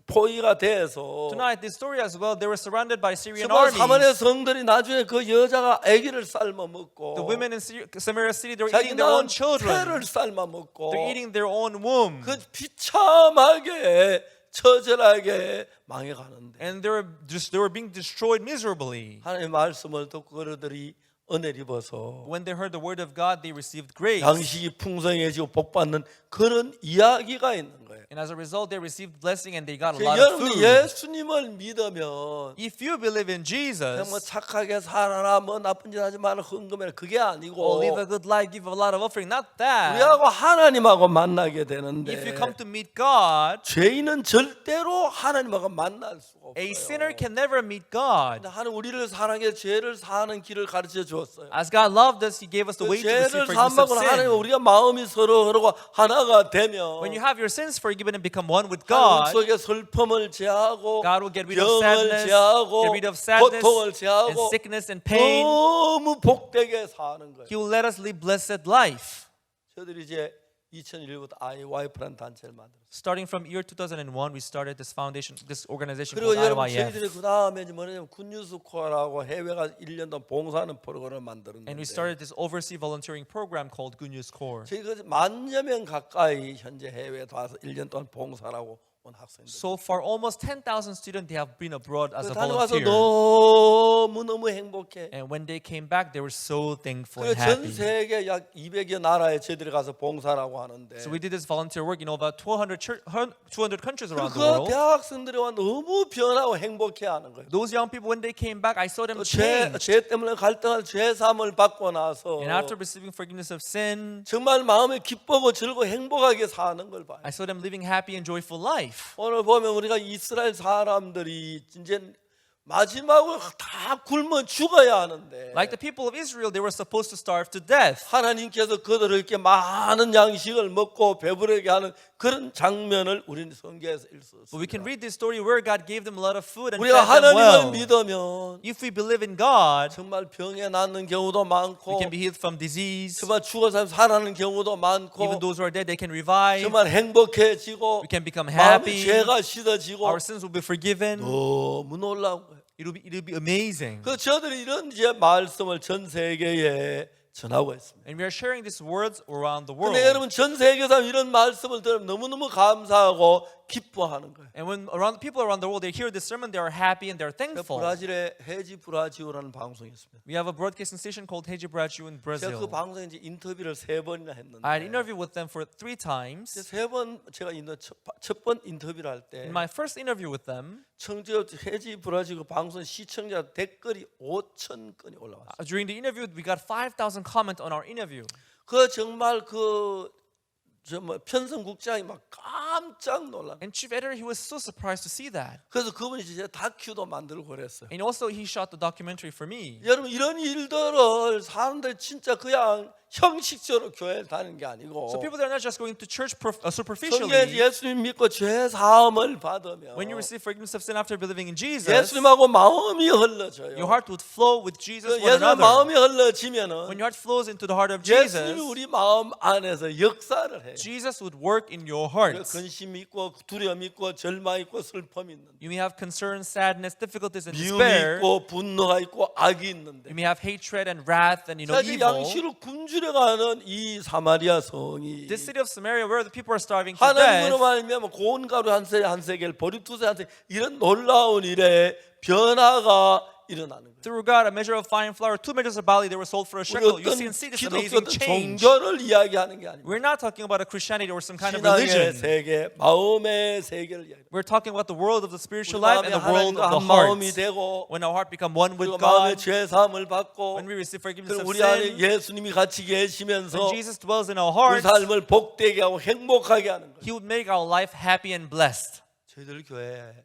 포위가 돼서 Tonight, this story as well, they were surrounded by Syrian 사마리아 armies. 성들이 나중에 그 여자가 아기를 삶아 먹고 The women in Samaria city, they were 자기 eating their own 낳은 children. 태를 삶아 먹고 They're eating their own womb. 그 비참하게 처절하게 망해가는데 And they were being destroyed miserably. 하나님의 말씀을 듣고 그들이 은혜를 입어서 When they heard the word of God, they received grace. 양식이 풍성해지고 복받는 그런 이야기가 있는 거예요. And as a result, they received blessing and they got a lot of 여러분이 food. 예수님을 믿으면 If you believe in 그냥 뭐 Jesus, 착하게 살아라 뭐 나쁜 짓 하지 마라 헌금해라 그게 or 아니고 live a good life, give a lot of offering, not that. 우리하고 하나님하고 만나게 되는데 If you come to meet God, 죄인은 절대로 하나님하고 만날 수가 a sinner 없어요. can never meet God. 근데 하나님 우리를 사랑해 죄를 사하는 길을 가르쳐 주었어요. As God loved us, He gave us the 그 way to receive 죄를 forgiveness of 사함하고 하나님 sin. 우리가 마음이 서로 그러고 하나가 되면 When you have your sins forgiven and become one with 하나님 God, 속에 슬픔을 제하고 God will get rid of 병을 sadness, 제하고 get rid of sadness 고통을 and 제하고 sickness and pain. 너무 복되게 사는 거예요. He will let us live blessed life. 저들이 이제 2001부터 IYF라는 단체를 만들었어요. Starting from year 2001, we started this foundation, this organization 그리고 called 여러분 IYF. 저희들이 그 다음에 뭐냐면 굿뉴스코어라고 해외가 1년 동안 봉사하는 프로그램을 만들었는데 And we started this overseas volunteering program called Good News Corps. 저희가 10,000여 명 가까이 현재 해외에 와서 1년 동안 봉사하고 온 학생들. So far, almost 10,000 students they have been abroad as a 다녀와서 volunteer. 너무 행복해. And when they came back, they were so thankful 그리고 and 전 happy. 세계 약 200여 나라에 저희들이 가서 봉사라고 하는데 So we did this volunteer work in over 200 countries around the 그 world. 대학생들이 와 너무 변하고 행복해하는 거예요. Those young people, when they came back, I saw them 또 죄 change. 때문에 갈등할 죄 사함을 받고 나서 And after receiving forgiveness of sin, 정말 마음에 기쁘고 즐거워 행복하게 사는 걸 봐요. I saw them living happy and joyful life. 오늘 보면 우리가 이스라엘 사람들이 이제 마지막으로 다 굶어 죽어야 하는데 Like the people of Israel, they were supposed to starve to death. 하나님께서 그들을 이렇게 많은 양식을 먹고 배부르게 하는 그런 장면을 우리는 성경에서 읽을 수 But we can 있습니다. read this story where God gave them a lot of food and 우리가 fed them 하나님을 well. 믿으면 If we believe in God, 정말 병에 낫는 경우도 we 많고 can be healed from disease. 정말 죽어서 살아나는 경우도 많고 Even those who are dead, they can revive. 정말 행복해지고 We can become 마음의 happy. 죄가 씻어지고 Our sins will be forgiven. 너무 놀라운 거예요. It'll be amazing. 그 저들이 이런 이제 말씀을 전 세계에 전하고 있습니다. And we are sharing these words around the world. 근데 여러분 전 세계에서 이런 말씀을 들으면 너무너무 감사하고 기뻐하는 거예요. And when people around the world they hear this sermon, they are happy and they're thankful. 브라질의 헤지 브라지오라는 방송이 있습니다. We have a broadcasting station called Rede Brasil in 제가 그 Brazil. 방송에 이제 인터뷰를 3번이나 했는데 I had interviewed with them for 3 times. 3번 제가 첫번 인터뷰를 할 때 In my first interview with them, 청주 헤지 브라지오 방송 시청자 댓글이 5,000건이 올라왔어요. during the interview, we got 5,000 comments on our interview. 그 정말 그 뭐 편성국장이 막 깜짝 놀라. And chief editor, he was so surprised to see that. 그래서 그분이 진짜 다큐도 만들고 그랬어요. And also, he shot the documentary for me. 여러분 이런 일들을 사람들 진짜 그냥 형식적으로 교회를 다니는 게 아니고 So people that are not just going to church 성경에 superficially. 예수님 믿고 죄 사함을 받으면 When you receive forgiveness of sin after believing in Jesus, 예수님하고 마음이 흘러져요. your heart would flow with Jesus 그 one 예수님 another. 마음이 흘러지면은 When your heart flows into the heart of 예수님이 Jesus, 우리 마음 안에서 역사를 해요. Jesus would work in your 그 hearts. 근심 있고 두려움 있고 절망 있고 슬픔 있는데 You may have concern, sadness, difficulties, and 미움이 despair. 있고 분노가 있고 악이 You 있는데 may have hatred and wrath and 사실 evil. 양식으로 굶주려가는 이 사마리아 성이 This city of Samaria, where the people are starving to 하나님으로 death, 말미암아 고운 가루 한 세겔 보리투세 한 세겔 이런 놀라운 일에 변화가 일어나는 거예요. through God, a measure of fine flour, 2 measures of barley, they were sold for a 우리 shekel. You 어떤 see and see this 기독교 amazing 어떤 change. 종교를 이야기하는 게 아닙니다. We're not talking about a Christianity or some kind of 신앙의 religion. 세계, 마음의 세계를 이야기합니다. We're talking about the world of the spiritual 우리 life 마음이 and the world 하나님과 of the 한 마음이 heart. 되고 When our heart become one 그리고 with 마음의 God, 죄 사함을 받고 when we receive forgiveness 그리고 of 우리 안에 sin, 예수님이 같이 계시면서 when Jesus dwells in our 우리 hearts, 삶을 복되게 하고 행복하게 하는 거예요. He would make our life happy and blessed. 저희들 교회에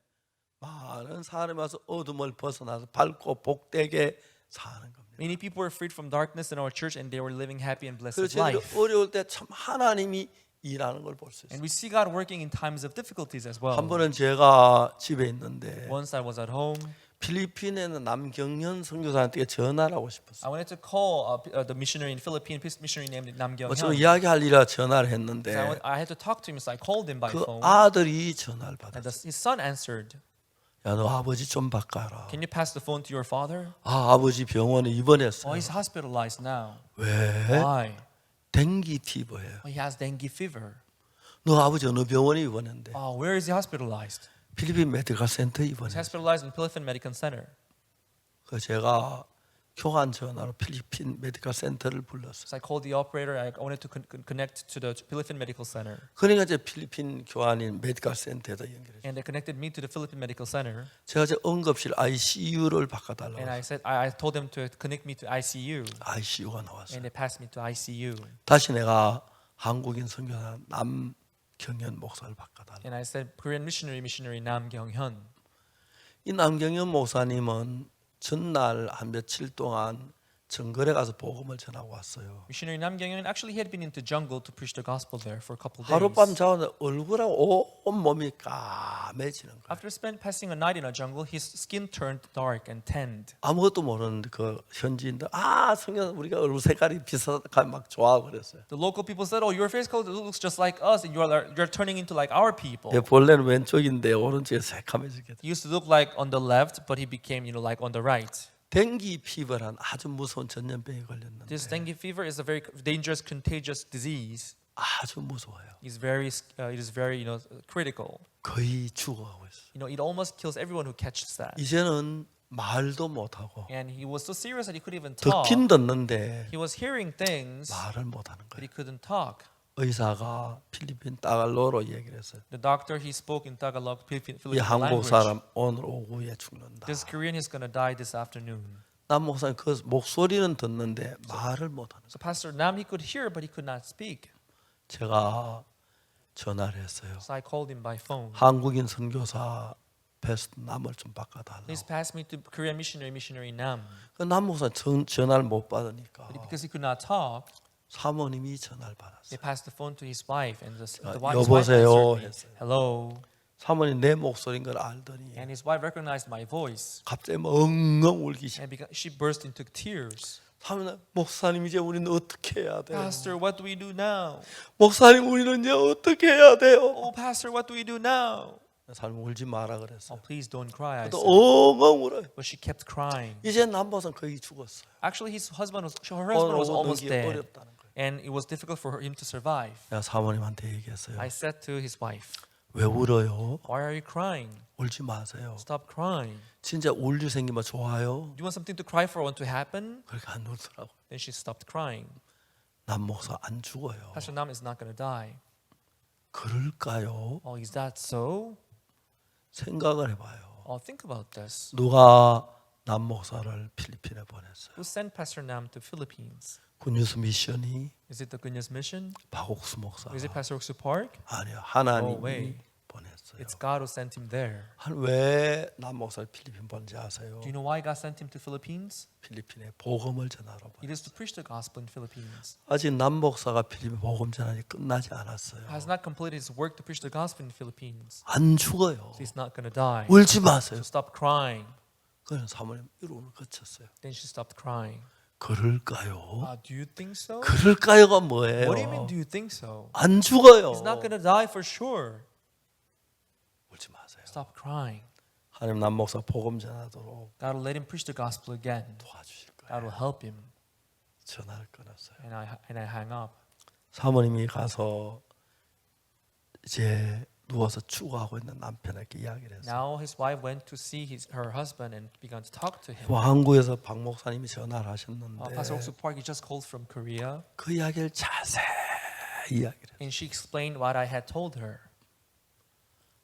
많은 사람이 와서 어둠을 벗어나서 밝고 복되게 사는 겁니다. Many people were freed from darkness in our church and they were living happy and blessed 그래서 저희들이 life. 어려울 때 참 하나님이 일하는 걸 볼 수 있어요. And we see God working in times of difficulties as well. 한 번은 제가 집에 있는데 Once I was at home, 필리핀에는 남경현 선교사한테 전화를 하고 싶었어요. I wanted to call the missionary in Philippines, missionary named Nam Gyung 저 Hyun. 이야기할 일이라 전화를 했는데 I had to talk to him, so I called him by 그 phone. 아들이 전화를 And 받았어요. his son answered. 야, 너 아버지 좀 바꿔라. Can you pass the phone to your father? 아버지 병원에 Oh, 입원했어요. he's hospitalized now. 왜? Why? 댕기 피부예요. Oh, he has dengue fever. 너 아버지 어느 병원에 입원했는데? Oh, where is he hospitalized? 필리핀 메디컬 센터에 He's 입원했어요. hospitalized in Philippine Medical Center. 그 제가 교환 전화로 필리핀 메디컬 센터를 불렀어요. So I called the operator. I wanted to connect to the Philippine Medical Center. 그러니까 이제 필리핀 교환인 메디컬 센터에다 연결했어요. And they connected me to the Philippine Medical Center. 제가 이제 응급실 ICU를 And 바꿔달라고. I said, I told them to connect me to ICU. ICU가 나왔어요. And they passed me to ICU. 다시 내가 한국인 선교사 남경현 목사를 바꿔달라. And I said, Korean missionary Nam Gyung Hyun. 이 남경현 목사님은 전날 한 며칠 동안 정글에 가서 복음을 전하고 왔어요. Missionary Nam Gyung Hyun, actually he had been into jungle to preach the gospel there for a couple of 하룻밤 days. 자는데 얼굴하고 온 몸이 까매지는 거예요. After passing a night in a jungle, his skin turned dark and tanned. 아무것도 모르는 그 현지인들 성경 우리가 얼굴 색깔이 비슷하다 막 좋아하고 그랬어요. The local people said, "Oh, your face color looks just like us, and you're turning into like our people." 예, 본래는 왼쪽인데 오른쪽에 새카매지게. He used to look like on the left, but he became, like on the right. 댕기 피부란 아주 무서운 전염병이 걸렸는데 This dengue fever is a very dangerous, contagious disease. 아주 무서워요. It is very, critical. 거의 죽어가고 있어요. It almost kills everyone who catches that. 이제는 말도 못하고 And he was so serious that he couldn't even talk. 듣긴 듣는데 He was hearing things, 말을 못하는 but 거예요. he couldn't talk. 의사가 필리핀 따갈로로 얘기를 했어요. The doctor, he spoke in Tagalog, 이 Philippine 한국 language. 사람 오늘 오후에 죽는다. This Korean is gonna die this afternoon. 남 목사님 그 목소리는 듣는데 말을 못하는 거예요. So Pastor Nam, he could hear, but he could not speak. 제가 전화를 했어요. So I called him by phone. 한국인 선교사 베스트 남을 좀 바꿔달라고. Please pass me to Korean missionary Nam. 그 남 목사 전화를 못 받으니까 Because he could not talk, 사모님이 전화를 they 받았어요. passed the phone to his wife, and his wife 여보세요 answered me. 했어요. Hello. 사모님 내 목소리인 걸 알더니 And his wife recognized my voice, 갑자기 엉엉 울기 시작. and she burst into tears. 사모님 목사님 이제 우리는 어떻게 해야 돼요? Pastor, what do we do now? 목사님 우리는 이제 어떻게 해야 돼요? Oh, Pastor, what do we do now? 사모님 울지 마라 Oh, 그랬어요. please don't cry. I 또 said. 엉엉 울어요. But she kept crying. 이제 남보선 거의 죽었어요. Actually, her husband 오늘 was almost 오기 dead, 어렵다는 거예요. and it was difficult for him to survive. 내가 사모님한테 얘기했어요. I said to his wife, 왜 울어요? "Why are you crying? 울지 마세요. Stop crying. 진짜 울 일 생기면 좋아요. Do you want something to cry for? Want to happen?" 그렇게 안 울더라고. Then she stopped crying. 남 목사 안 죽어요. Pastor Nam is not going to die. 그럴까요? Oh, is that so? 생각을 해봐요. Oh, think about this. 누가 남 목사를 필리핀에 보냈어요. Who sent Pastor Nam to Philippines? 굿뉴스 미션이 Is it the Good News Mission? 박옥수 목사. Is it Pastor Oksu Park? 아니요, No 하나님이 way. 보냈어요. It's God who sent him there. 왜남 목사를 필리핀 보낸지 아세요? Do you know why God sent him to Philippines? 필리핀에 복음을 전하러 It 보냈어요. is to preach the gospel in Philippines. 아직 남 목사가 필리핀 복음 전하니 끝나지 않았어요. Has not completed his work to preach the gospel in Philippines. 안 죽어요. So he's not going to die. 울지 마세요. So stop crying. 그는 사모님 이름을 거쳤어요. Then she stopped crying. 그럴까요? Do you think so? 그럴까요가 뭐예요? What do you mean, do you think so? 안 죽어요. He's not going to die for sure. 울지 마세요. Stop crying. 하나님 남 목사 복음 전하도록 God will let him preach the gospel again. 도와주실 God 거예요. will help him. 전화를 끊었어요. And I hang up. 사모님이 가서 이제 누워서 추구하고 있는 남편에게 이야기를 했어요. Now his wife went to see her husband and began to talk to him. 한국에서 박 목사님이 전화를 Pastor 하셨는데 Oksu Park, he just called from Korea, 그 이야기를 자세히 이야기를 했어요. and she explained what I had told her.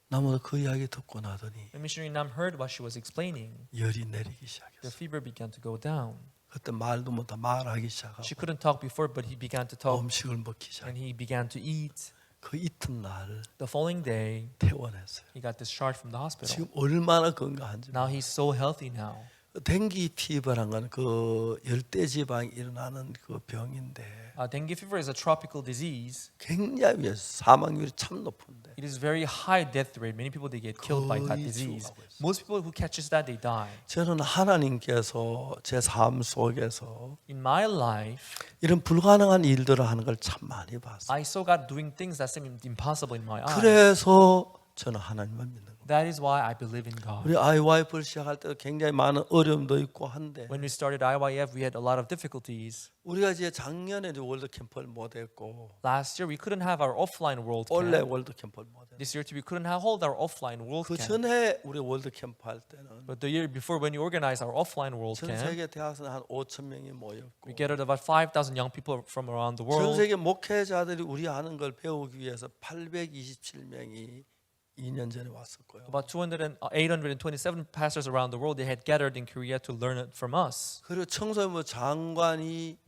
나무도 그 이야기 듣고 나더니 When Missionary Nam heard what she was explaining, 열이 내리기 the 시작했어요. fever began to go down. 그때 말도 못하 말하기 시작하고 She couldn't talk before, but he began to talk, 음식을 먹기 시작. and he began to eat. 그 이튿날 The following day, 퇴원했어요. he got discharged from the hospital. 지금 얼마나 건강한지. Now he's so healthy now. 댕기 피부란 건 그 열대 지방이 일어나는 그 병인데 Dengue fever is a tropical disease. 굉장히 사망률이 참 높은데 It is very high death rate. Many people they get killed by that 거의 disease. 죽어가고 있어요. Most people who catches that they die. 저는 하나님께서 제 삶 속에서 In my life, 이런 불가능한 일들을 하는 걸 참 많이 봤어요. I saw God doing things that seem impossible in my eyes. 그래서 저는 하나님을 믿는 거예요. That is why I believe in God. 우리 IYF를 시작할 때도 굉장히 많은 어려움도 있고 한데 When we started IYF, we had a lot of difficulties. 우리가 이제 작년에 이제 월드 캠프를 못 했고 Last year, we couldn't have our offline world 원래 camp. 월드 캠프를 못 했고 This year, we couldn't hold our offline world 그 camp. 전에 우리 월드 캠프 할 때는 But the year before, when we organized our offline world 전 camp, 세계 대학생 한 5천 명이 모였고 we gathered about 5,000 young people from around the 전 world. 세계 목회자들이 우리 하는 걸 배우기 위해서 827명이 2년 전에 왔었고요. About 827 pastors around the world, they had gathered in Korea to learn it from us. 그리고 청소년부 장관이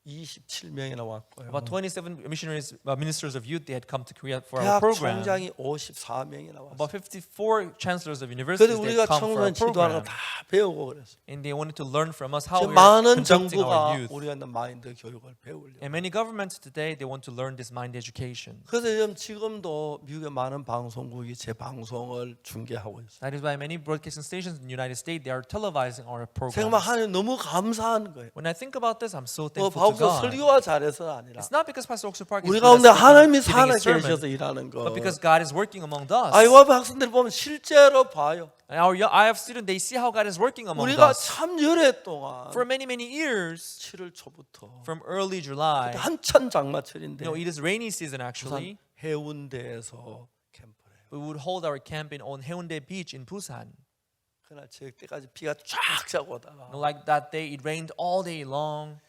27명이나 왔고요. About 27 missionaries, ministers of youth, they had come to Korea for 대학 our program. 총장이 54명이나 왔어요. About 54 chancellors of 그래서 universities they 우리가 had come for 청소년 our 지도하는 program. 거 다 배우고 그랬어요. And they wanted to learn from us how 지금 we are 많은 conducting 정부가 our youth. 우리가 있는 마인드 교육을 배우려고. And many governments today, they want to learn this mind education. 그래서 지금도 미국의 많은 방송국이 제 방송을 중계하고 있어요. That is why many broadcasting stations in the United States, they are televising our 생각 programs. 하나님 너무 감사한 거예요. When I think about this, I'm so 뭐 thankful to 방송 God. 설교가 잘해서 아니라 It's not because Pastor Oksu Park is 우리 good 가운데 at 하나님이 giving 살아 a sermon, 계셔서 일하는 거. but because God is working among us. 아이와브 학생들 보면 실제로 봐요. And our IF students, they see how God is working among 우리가 us. 참 열흘 동안 For many years, 7월 초부터 from early July, 한참 장마철인데 it is rainy season actually. 부산 해운대에서 캠프를 해요. We would hold our camp on Haeundae Beach in Busan. 그날 저녁 때까지 비가 쫙 자고 오다가 Like that day, it rained all day long.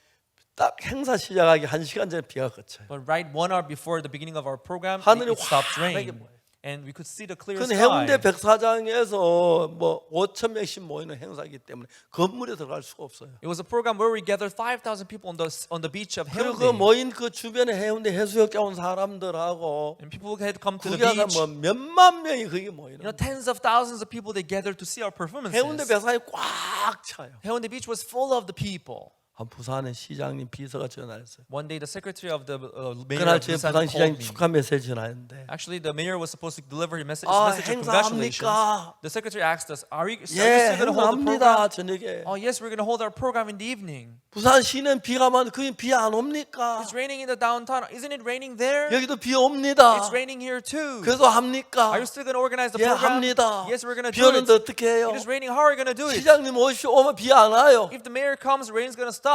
딱 행사 시작하기 1시간 전에 비가 그쳐요. But right 1 hour before the beginning of our program, 하늘이 it stopped 환하게 rain. 보여요. And we could see the clear 그건 해운대 sky. 백사장에서 뭐 5천 명씩 모이는 행사이기 때문에 건물에 들어갈 수가 없어요. It was a program where we gathered 5,000 people on the beach of 그리고 그 Haeundae. 모인 그 주변에 해운대 해수욕장 온 사람들하고 And people had come to the 그게 한 beach. 뭐 몇만 명이 거기 모이는 거예요. Tens of thousands of people, they gathered to see our performances. 해운대 백사장이 꽉 차요. Haeundae Beach was full of the people. 한 부산의 시장님 비서가 전화했어요. One day, the secretary of the mayor 그날 of 제 Busan 부산 called 시장님 me. 축하 메시지 전화했는데 Actually, the mayor was supposed to deliver his message 아, of congratulations. 행사합니까? The secretary asked us, "Are you still 예, going to hold the program?" 행사합니다. 저녁에. Oh, yes, we're going to hold our program in the evening. 부산 시는 비가 많은데 거기 비 안 옵니까? It's raining in the downtown. Isn't it raining there? 여기도 비 옵니다. It's raining here too. 그래도 합니까? Are you still going to organize the 예, program? 합니다. Yes, we're going to 비 do 오는데 it. 어떻게 해요? It is raining. How are we going to do it? 시장님 오시오. 오면 비 안 와요. If the mayor comes, rain's going to stop.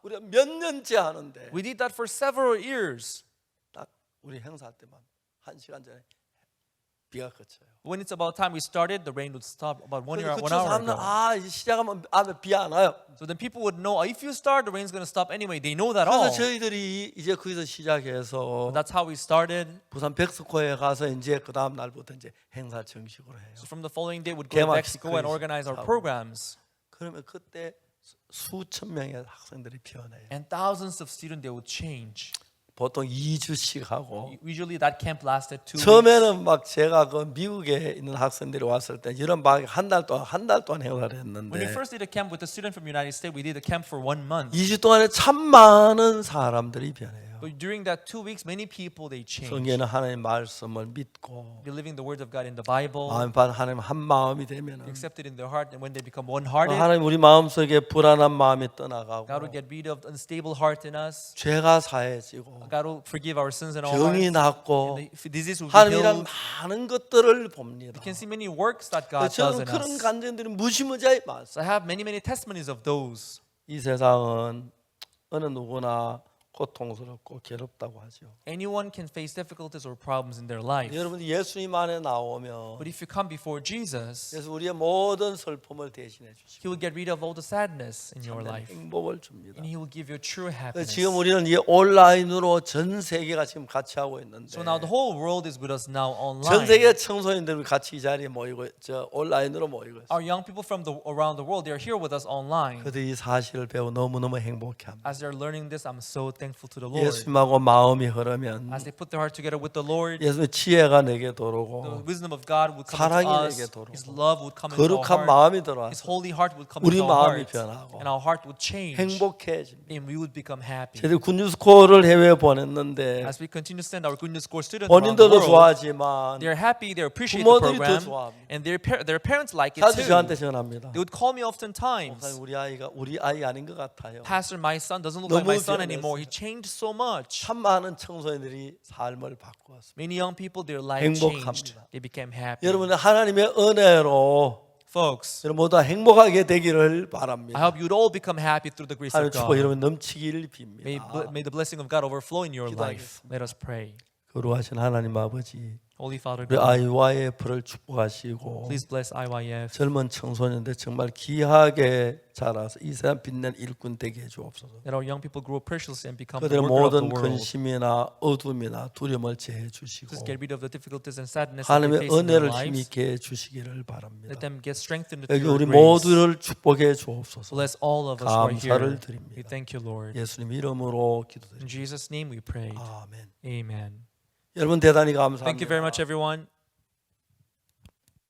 우리가 몇 년째 하는데 We did that for several years. 딱 우리 행사 때만 1시간 전에 비가 그쳐요. When it's about time we started, the rain would stop about 1 그래서 hour, 1 그쪽 hour 사람들 ago. 아 이제 시작하면 앞에 비 안 와요. So then people would know, if you start, the rain's going to stop anyway. They know that all. 그래서 저희들이 이제 거기서 시작해서 That's how we started. 부산 백스코에 가서 이제 그 다음 날부터 이제 행사 정식으로 해요. So from the following day, we'd go to 개막 Mexico and organize our 하고. programs. 그러면 그때 수천 명의 학생들이 변해요. And thousands of students, they would change. 보통 2주씩 하고 Usually that camp lasted 2 weeks. 처음에는 막 제가 그 미국에 있는 학생들이 왔을 때 이런 막 한 달 동안 행사를 When we 했는데 first did a camp with a student from the United States, we did a camp for 1 month. 2주 동안에 참 많은 사람들이 변해요. But during that 2 weeks, many people, they changed. 성경에는 하나님 말씀을 믿고 Believing the words of God in the Bible, 하나님 한 마음이 되면은 accepted in their heart, and when they become one-hearted, 하나님 우리 마음속에 불안한 마음이 떠나가고 God will get rid of unstable heart in us. 죄가 사해지고 God will forgive our sins and our 병이 hearts. 낫고 And the disease will be 하나님이란 healed. 많은 것들을 봅니다. We can see many works that God does 저는 in 그런 us. 간증들이 무시무지하게 많습니다. So I have many testimonies of those. 이 세상은 어느 누구나 고통스럽고 괴롭다고 하죠. Anyone can face difficulties or problems in their life. 여러분 예수님 안에 나오면 But if you come before Jesus, 그래서 우리의 모든 슬픔을 대신해 주시고 He will get rid of all the sadness in your life. 행복을 줍니다. And He will give you true happiness. 지금 우리는 이 온라인으로 전 세계가 지금 같이 하고 있는데 So now the whole world is with us now 전 online. 세계 청소년들이 같이 이 자리에 모이고 저 온라인으로 모이고 있어요. Our young people from around the world, they are here with us online. 그들이 이 사실을 배워 너무너무 행복해합니다. As they're learning this, I'm so thankful to the Lord. 예수님하고 마음이 흐르면 As they put their heart together with the Lord, 예수님의 지혜가 내게 the 도르고 wisdom of God would come 사랑이 into 내게 us. 도르고 His love would come into our 거룩한 heart. 마음이 His 들어와서 holy heart would come 우리 into our 마음이 heart. 변하고 And our heart would change. 행복해집니다. And we would become happy. 저희들 군유스코어를 해외에 보냈는데 As we continue to send our good news school students around the 본인들도 world, 좋아하지만 they're happy, they appreciate the 부모들이 더 program, 좋아합니다. and their parents like it 자주 too. 저한테 전합니다. They would call me oftentimes. 목사님 우리 아이 아닌 것 같아요. Pastor, my son doesn't look like 너무 my son 변했어요. anymore. He changed so much. 참 많은 청소년들이 삶을 바꾸었습니다. Many young people, their life 행복합니다. changed. They became happy. 여러분 하나님의 은혜로 Folks, 여러분 모두 행복하게 되기를 I 바랍니다. hope you'd all become happy through the grace 하나님 of 축복 God. 여러분 넘치기를 May, 빕니다. may the blessing of God overflow in your life. 기도하겠습니다. Let us pray. 거룩하신 하나님 아버지 Holy Father 우리 God, IYF를 축복하시고 please bless IYF. 젊은 청소년들 정말 귀하게 자라서 이 세상 빛낸 일꾼 되게 해주옵소서. That our young people grow precious and become the 그들의 worker of the 모든 world. 근심이나 어둠이나 두려움을 제해 주시고 Just get rid of the difficulties and sadness that they 하나님의 face in their 은혜를 lives. 힘있게 해주시기를 바랍니다. Let them get strengthened 여기 through 우리 your grace. 모두를 축복해 주옵소서. Bless all of us who are 감사를 here. 드립니다. We thank you, Lord. 예수님 이름으로 In 기도드립니다. Jesus' name we pray. 아멘. Amen. 여러분 대단히 Thank you very 감사합니다. much, everyone.